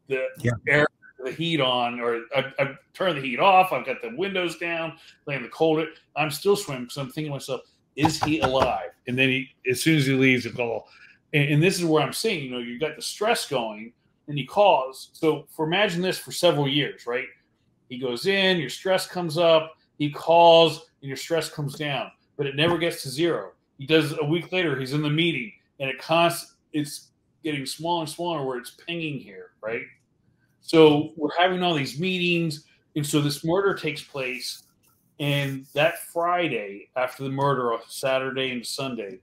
the air, the heat on, or I've turned the heat off. I've got the windows down, laying the cold. I'm still swimming because I'm thinking to myself, is he alive? And then as soon as he leaves, it's all. And this is where I'm saying, you know, you got the stress going, and he calls. So imagine this for several years, right? He goes in, your stress comes up, he calls, and your stress comes down, but it never gets to zero. He does a week later, he's in the meeting, and it's getting smaller and smaller where it's pinging here, right? So we're having all these meetings, and so this murder takes place, and that Friday after the murder, Saturday and Sunday,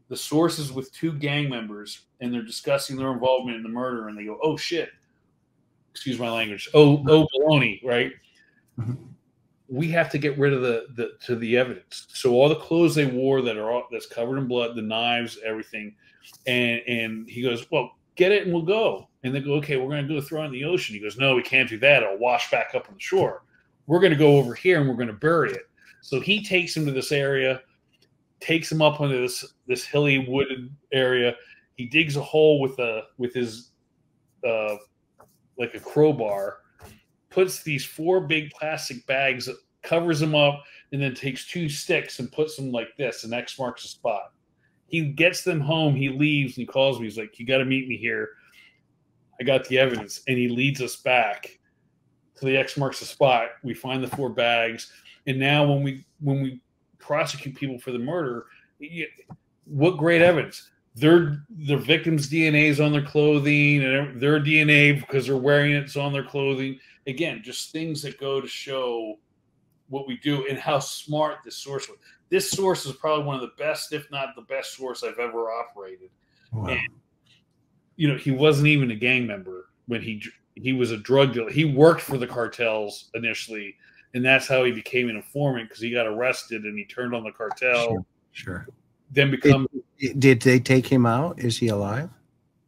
the source is with 2 gang members, and they're discussing their involvement in the murder, and they go, oh, shit. Excuse my language. Oh, baloney, right? Mm-hmm. We have to get rid of the evidence. So all the clothes they wore that's covered in blood, the knives, everything, and he goes, well, get it and we'll go. And they go, okay, we're going to do a throw in the ocean. He goes, no, we can't do that. It'll wash back up on the shore. We're going to go over here and we're going to bury it. So he takes him to this area, takes him up onto this hilly wooded area. He digs a hole with his like a crowbar, puts these 4 big plastic bags, covers them up, and then takes 2 sticks and puts them like this, and X marks the spot. He gets them home, he leaves, and he calls me. He's like, you got to meet me here. I got the evidence. And he leads us back to the X marks the spot. We find the 4 bags. And now when we prosecute people for the murder, what great evidence. The victim's DNA is on their clothing, and their DNA, because they're wearing it, is on their clothing. Again, just things that go to show what we do and how smart this source was. This source is probably one of the best, if not the best source I've ever operated. Wow. And, you know, he wasn't even a gang member when he was a drug dealer. He worked for the cartels initially, and that's how he became an informant, because he got arrested and he turned on the cartel. Sure. Then become. Did they take him out? Is he alive?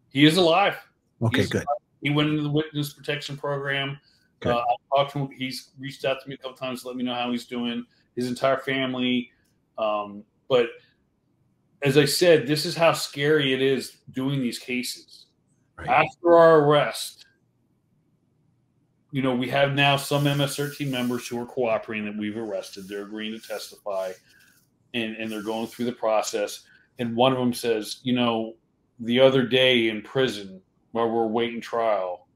He is alive. Okay, good. Alive. He went into the witness protection program. I talked to him. He's reached out to me a couple times to let me know how he's doing. His entire family. But as I said, this is how scary it is doing these cases. Right. After our arrest, you know, we have now some MS-13 members who are cooperating that we've arrested. They're agreeing to testify, and they're going through the process. And one of them says, you know, the other day in prison while we're waiting trial,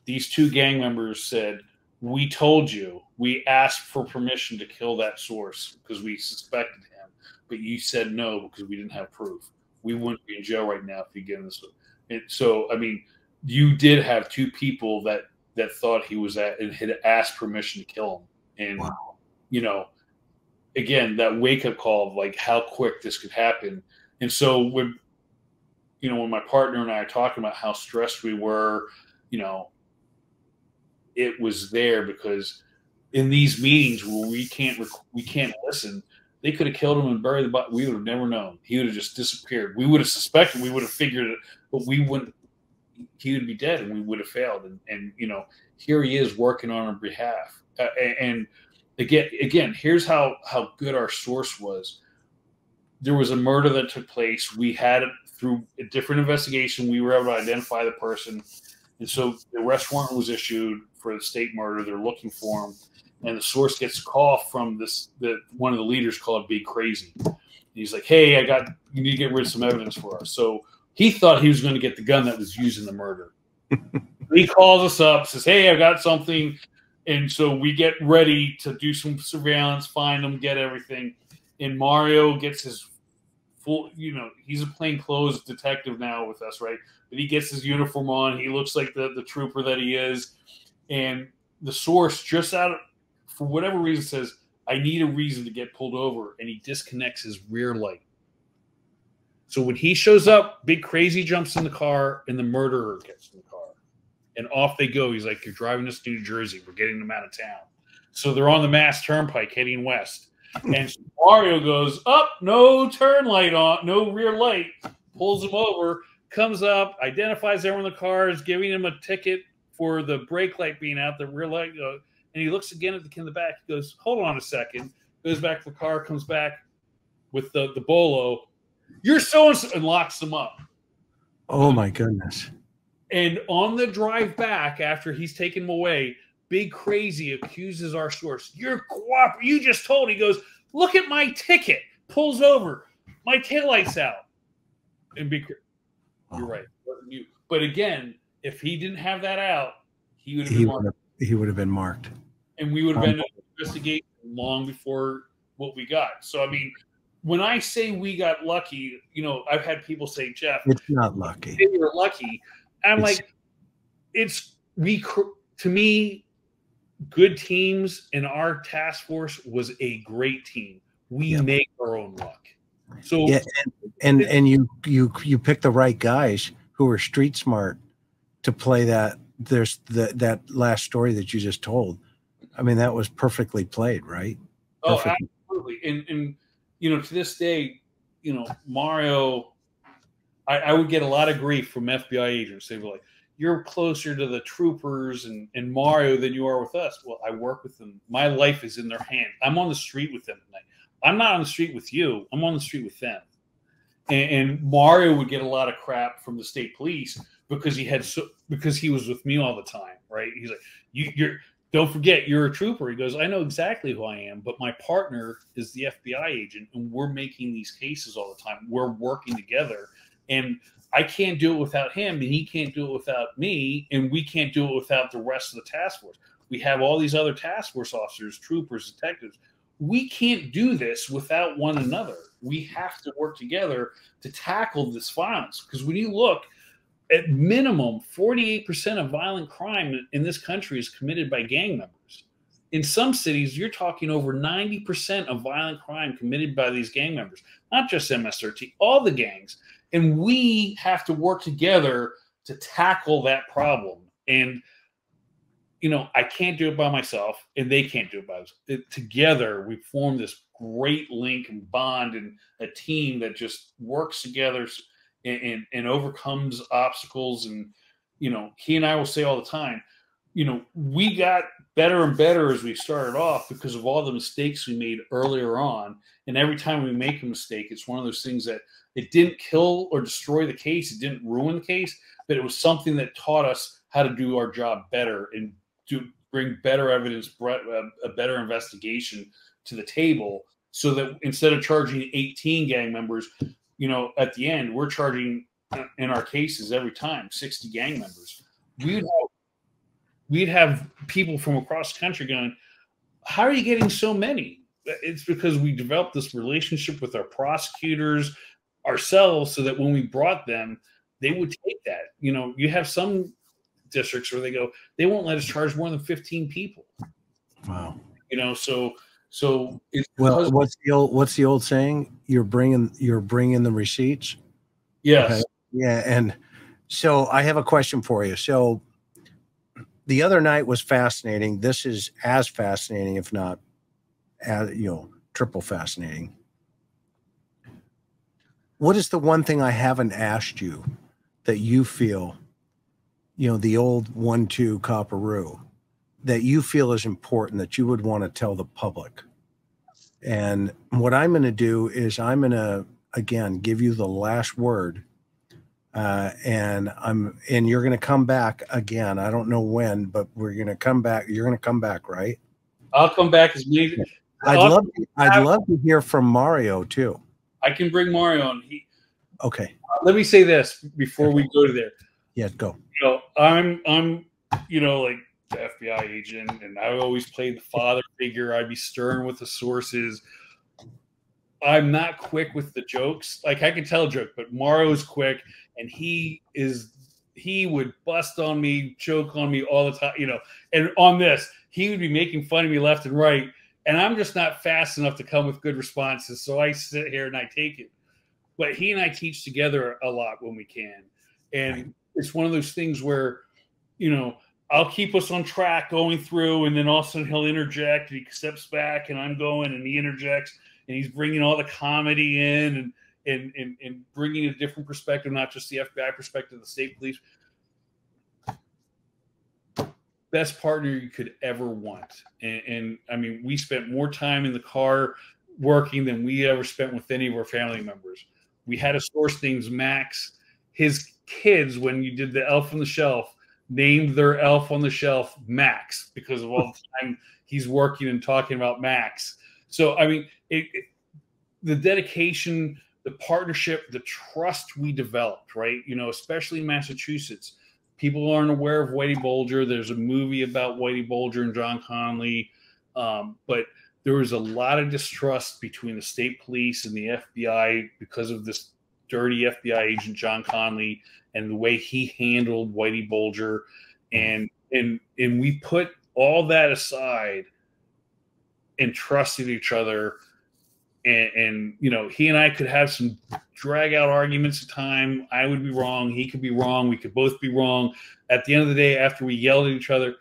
these 2 gang members said, we told you, we asked for permission to kill that source because we suspected him, but you said no because we didn't have proof. We wouldn't be in jail right now if you get this. And so, I mean, you did have 2 people that thought he was and had asked permission to kill him. And, wow. You know, again, that wake-up call of like how quick this could happen. And so when my partner and I are talking about how stressed we were, you know, it was there because in these meetings where we can't listen, they could have killed him and buried the body. We would have never known. He would have just disappeared. We would have suspected. We would have figured it, but we wouldn't. He would be dead, and we would have failed. And you know, here he is working on our behalf. And again, here's how good our source was. There was a murder that took place. We had it through a different investigation. We were able to identify the person. And so the arrest warrant was issued for the state murder. They're looking for him. And the source gets a call from one of the leaders called Big Crazy. And he's like, hey, you need to get rid of some evidence for us. So he thought he was going to get the gun that was used in the murder. He calls us up, says, hey, I got something. And so we get ready to do some surveillance, find him, get everything. And Mario gets his full, you know, he's a plainclothes detective now with us, right? But he gets his uniform on. He looks like the trooper that he is. And the source just for whatever reason says, I need a reason to get pulled over. And he disconnects his rear light. So when he shows up, Big Crazy jumps in the car and the murderer gets in the car. And off they go. He's like, you're driving us to New Jersey. We're getting them out of town. So they're on the Mass Turnpike heading west. And Mario goes, up, no turn light on, no rear light, pulls him over, comes up, identifies everyone in the car, is giving him a ticket for the brake light being out, the rear light. And he looks again at the kid in the back. He goes, hold on a second. Goes back to the car, comes back with the bolo. you're so-and-so, and locks them up. Oh my goodness. And on the drive back, after he's taken him away, Big Crazy accuses our source. You're cooperating. You just told. He goes, look at my ticket. Pulls over. My taillight's out. And Big Crazy, you're right. But again, if he didn't have that out, he would have been marked. He would have been marked. And we would have been investigating long before what we got. So, I mean, when I say we got lucky, you know, I've had people say, Jeff, it's not lucky. They were lucky. I'm like, to me, good teams in our task force was a great team. We make our own luck. So yeah, and you pick the right guys who are street smart to play that. There's that last story that you just told. I mean, that was perfectly played, right? Perfectly. Oh, absolutely. And you know, to this day, you know, Mario, I would get a lot of grief from FBI agents. They were like, you're closer to the troopers and Mario than you are with us. Well, I work with them. My life is in their hand. I'm on the street with them tonight. I'm not on the street with you. I'm on the street with them. And Mario would get a lot of crap from the state police because he was with me all the time, right? He's like, you're don't forget, you're a trooper. He goes, I know exactly who I am, but my partner is the FBI agent, and we're making these cases all the time. We're working together, and I can't do it without him, and he can't do it without me, and we can't do it without the rest of the task force. We have all these other task force officers, troopers, detectives. We can't do this without one another. We have to work together to tackle this violence. Because when you look, at minimum, 48% of violent crime in this country is committed by gang members. In some cities, you're talking over 90% of violent crime committed by these gang members, not just MS-13, all the gangs. And we have to work together to tackle that problem. And, you know, I can't do it by myself, and they can't do it by themselves. Together, we form this great link and bond and a team that just works together and overcomes obstacles. And, you know, he and I will say all the time, you know, we got better and better as we started off because of all the mistakes we made earlier on. And every time we make a mistake, it's one of those things that it didn't kill or destroy the case. It didn't ruin the case, but it was something that taught us how to do our job better and to bring better evidence, a better investigation to the table, so that instead of charging 18 gang members, you know, at the end, we're charging in our cases every time 60 gang members. We'd have people from across the country going, how are you getting so many? It's because we developed this relationship with our prosecutors ourselves, so that when we brought them, they would take that. You know, you have some districts where they go, they won't let us charge more than 15 people. Wow. You know, so it's, well, what's the old saying? You're bringing the receipts. Yes. Okay. Yeah. And so I have a question for you. So the other night was fascinating. This is as fascinating, if not, you know, triple fascinating. What is the one thing I haven't asked you that you feel, you know, the old 1-2 copperoo, that you feel is important that you would want to tell the public? And what I'm going to do is I'm going to, again, give you the last word. And you're going to come back again. I don't know when, but we're going to come back. You're going to come back, right? I'll come back as many. I'd love to hear from Mario too. I can bring Mario on. Okay. Let me say this before we go to there. Yeah, go. You know, I'm, you know, like the FBI agent, and I always played the father figure. I'd be stern with the sources. I'm not quick with the jokes. Like, I can tell a joke, but Mario's quick, and he would bust on me, joke on me all the time, you know. And on this, he would be making fun of me left and right, and I'm just not fast enough to come with good responses. So I sit here and I take it. But he and I teach together a lot when we can. And it's one of those things where, you know, I'll keep us on track going through, and then all of a sudden he'll interject, and he steps back, and I'm going, and he interjects, and he's bringing all the comedy in and bringing a different perspective, not just the FBI perspective, the state police. Best partner you could ever want. And I mean, we spent more time in the car working than we ever spent with any of our family members. We had a source named Max. His kids, when you did the Elf on the Shelf, named their elf on the shelf Max because of all the time he's working and talking about Max. So, I mean, the dedication, the partnership, the trust we developed, right? You know, especially in Massachusetts. People aren't aware of Whitey Bulger. There's a movie about Whitey Bulger and John Connolly. But there was a lot of distrust between the state police and the FBI because of this dirty FBI agent, John Connolly, and the way he handled Whitey Bulger. And we put all that aside and trusted each other. And, you know, he and I could have some drag out arguments at time. I would be wrong. He could be wrong. We could both be wrong. At the end of the day, after we yelled at each other,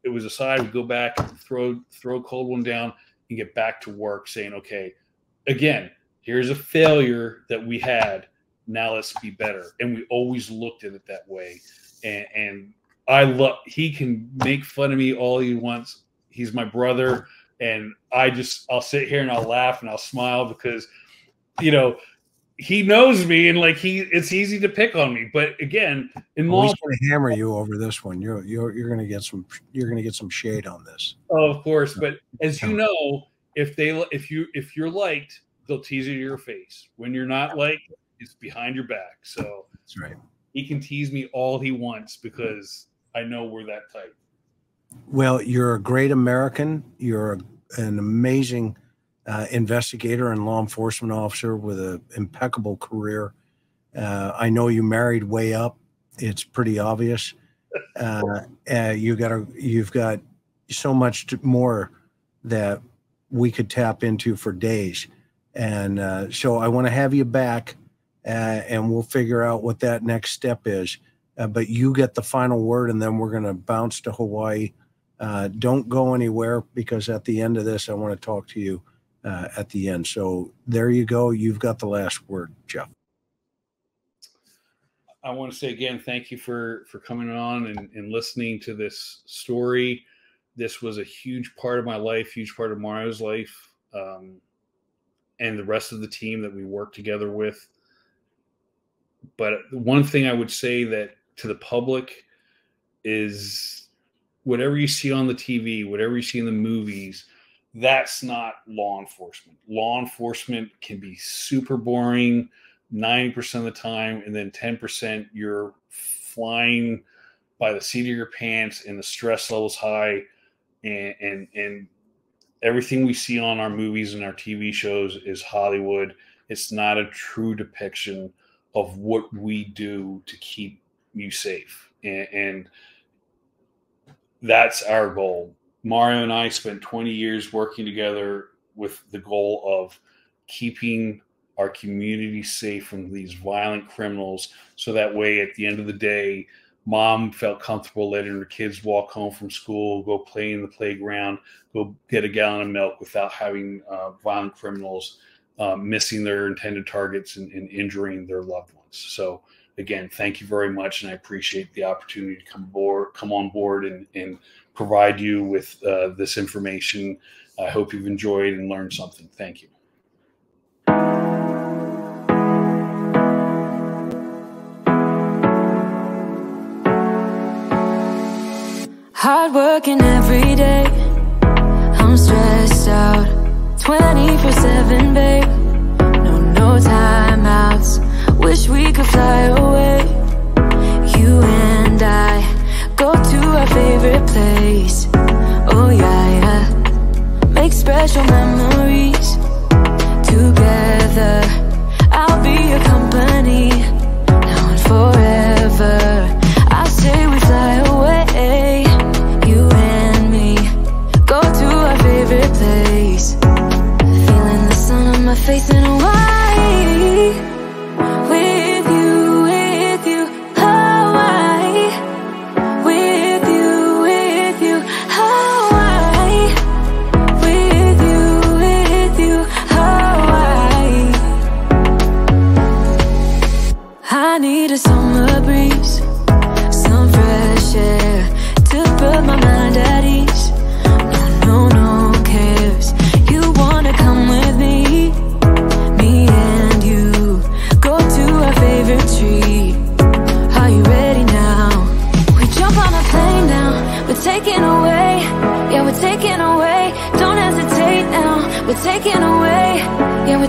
it was aside. We'd go back, throw a cold one down, and get back to work saying, okay, again, here's a failure that we had. Now let's be better. And we always looked at it that way. And I love, he can make fun of me all he wants. He's my brother. And I'll sit here and I'll laugh and I'll smile because, you know, he knows me and like it's easy to pick on me. But again, he's going to hammer you over this one. You're going to get some shade on this. Oh, of course. But as you know, if you're liked, they'll tease you to your face. When you're not liked, it's behind your back. So that's right. He can tease me all he wants because I know we're that tight. Well, you're a great American. You're an amazing investigator and law enforcement officer with an impeccable career. I know you married way up. It's pretty obvious. You've got so much more that we could tap into for days. And so I want to have you back and we'll figure out what that next step is. But you get the final word, and then we're going to bounce to Hawaii. Don't go anywhere because at the end of this, I want to talk to you at the end. So there you go. You've got the last word, Jeff. I want to say again, thank you for coming on and listening to this story. This was a huge part of my life, huge part of Mario's life, and the rest of the team that we work together with. But one thing I would say that to the public is whatever you see on the TV, whatever you see in the movies, that's not law enforcement. Law enforcement can be super boring 90% of the time, and then 10% you're flying by the seat of your pants and the stress level's high, and everything we see on our movies and our TV shows is Hollywood. It's not a true depiction of what we do to keep you safe. And that's our goal. Mario and I spent 20 years working together with the goal of keeping our community safe from these violent criminals. So that way, at the end of the day, mom felt comfortable letting her kids walk home from school, go play in the playground, go get a gallon of milk without having violent criminals missing their intended targets and injuring their loved ones. So again, thank you very much. And I appreciate the opportunity to come on board and provide you with this information. I hope you've enjoyed and learned something. Thank you. Hard working every day, I'm stressed out 24/7, babe. No timeouts, wish we could fly away. You and I go to our favorite place. Oh yeah, make special memories together. I'll be your company now and forever. I say we fly away, you and me, go to our favorite place. Feeling the sun on my face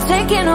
taking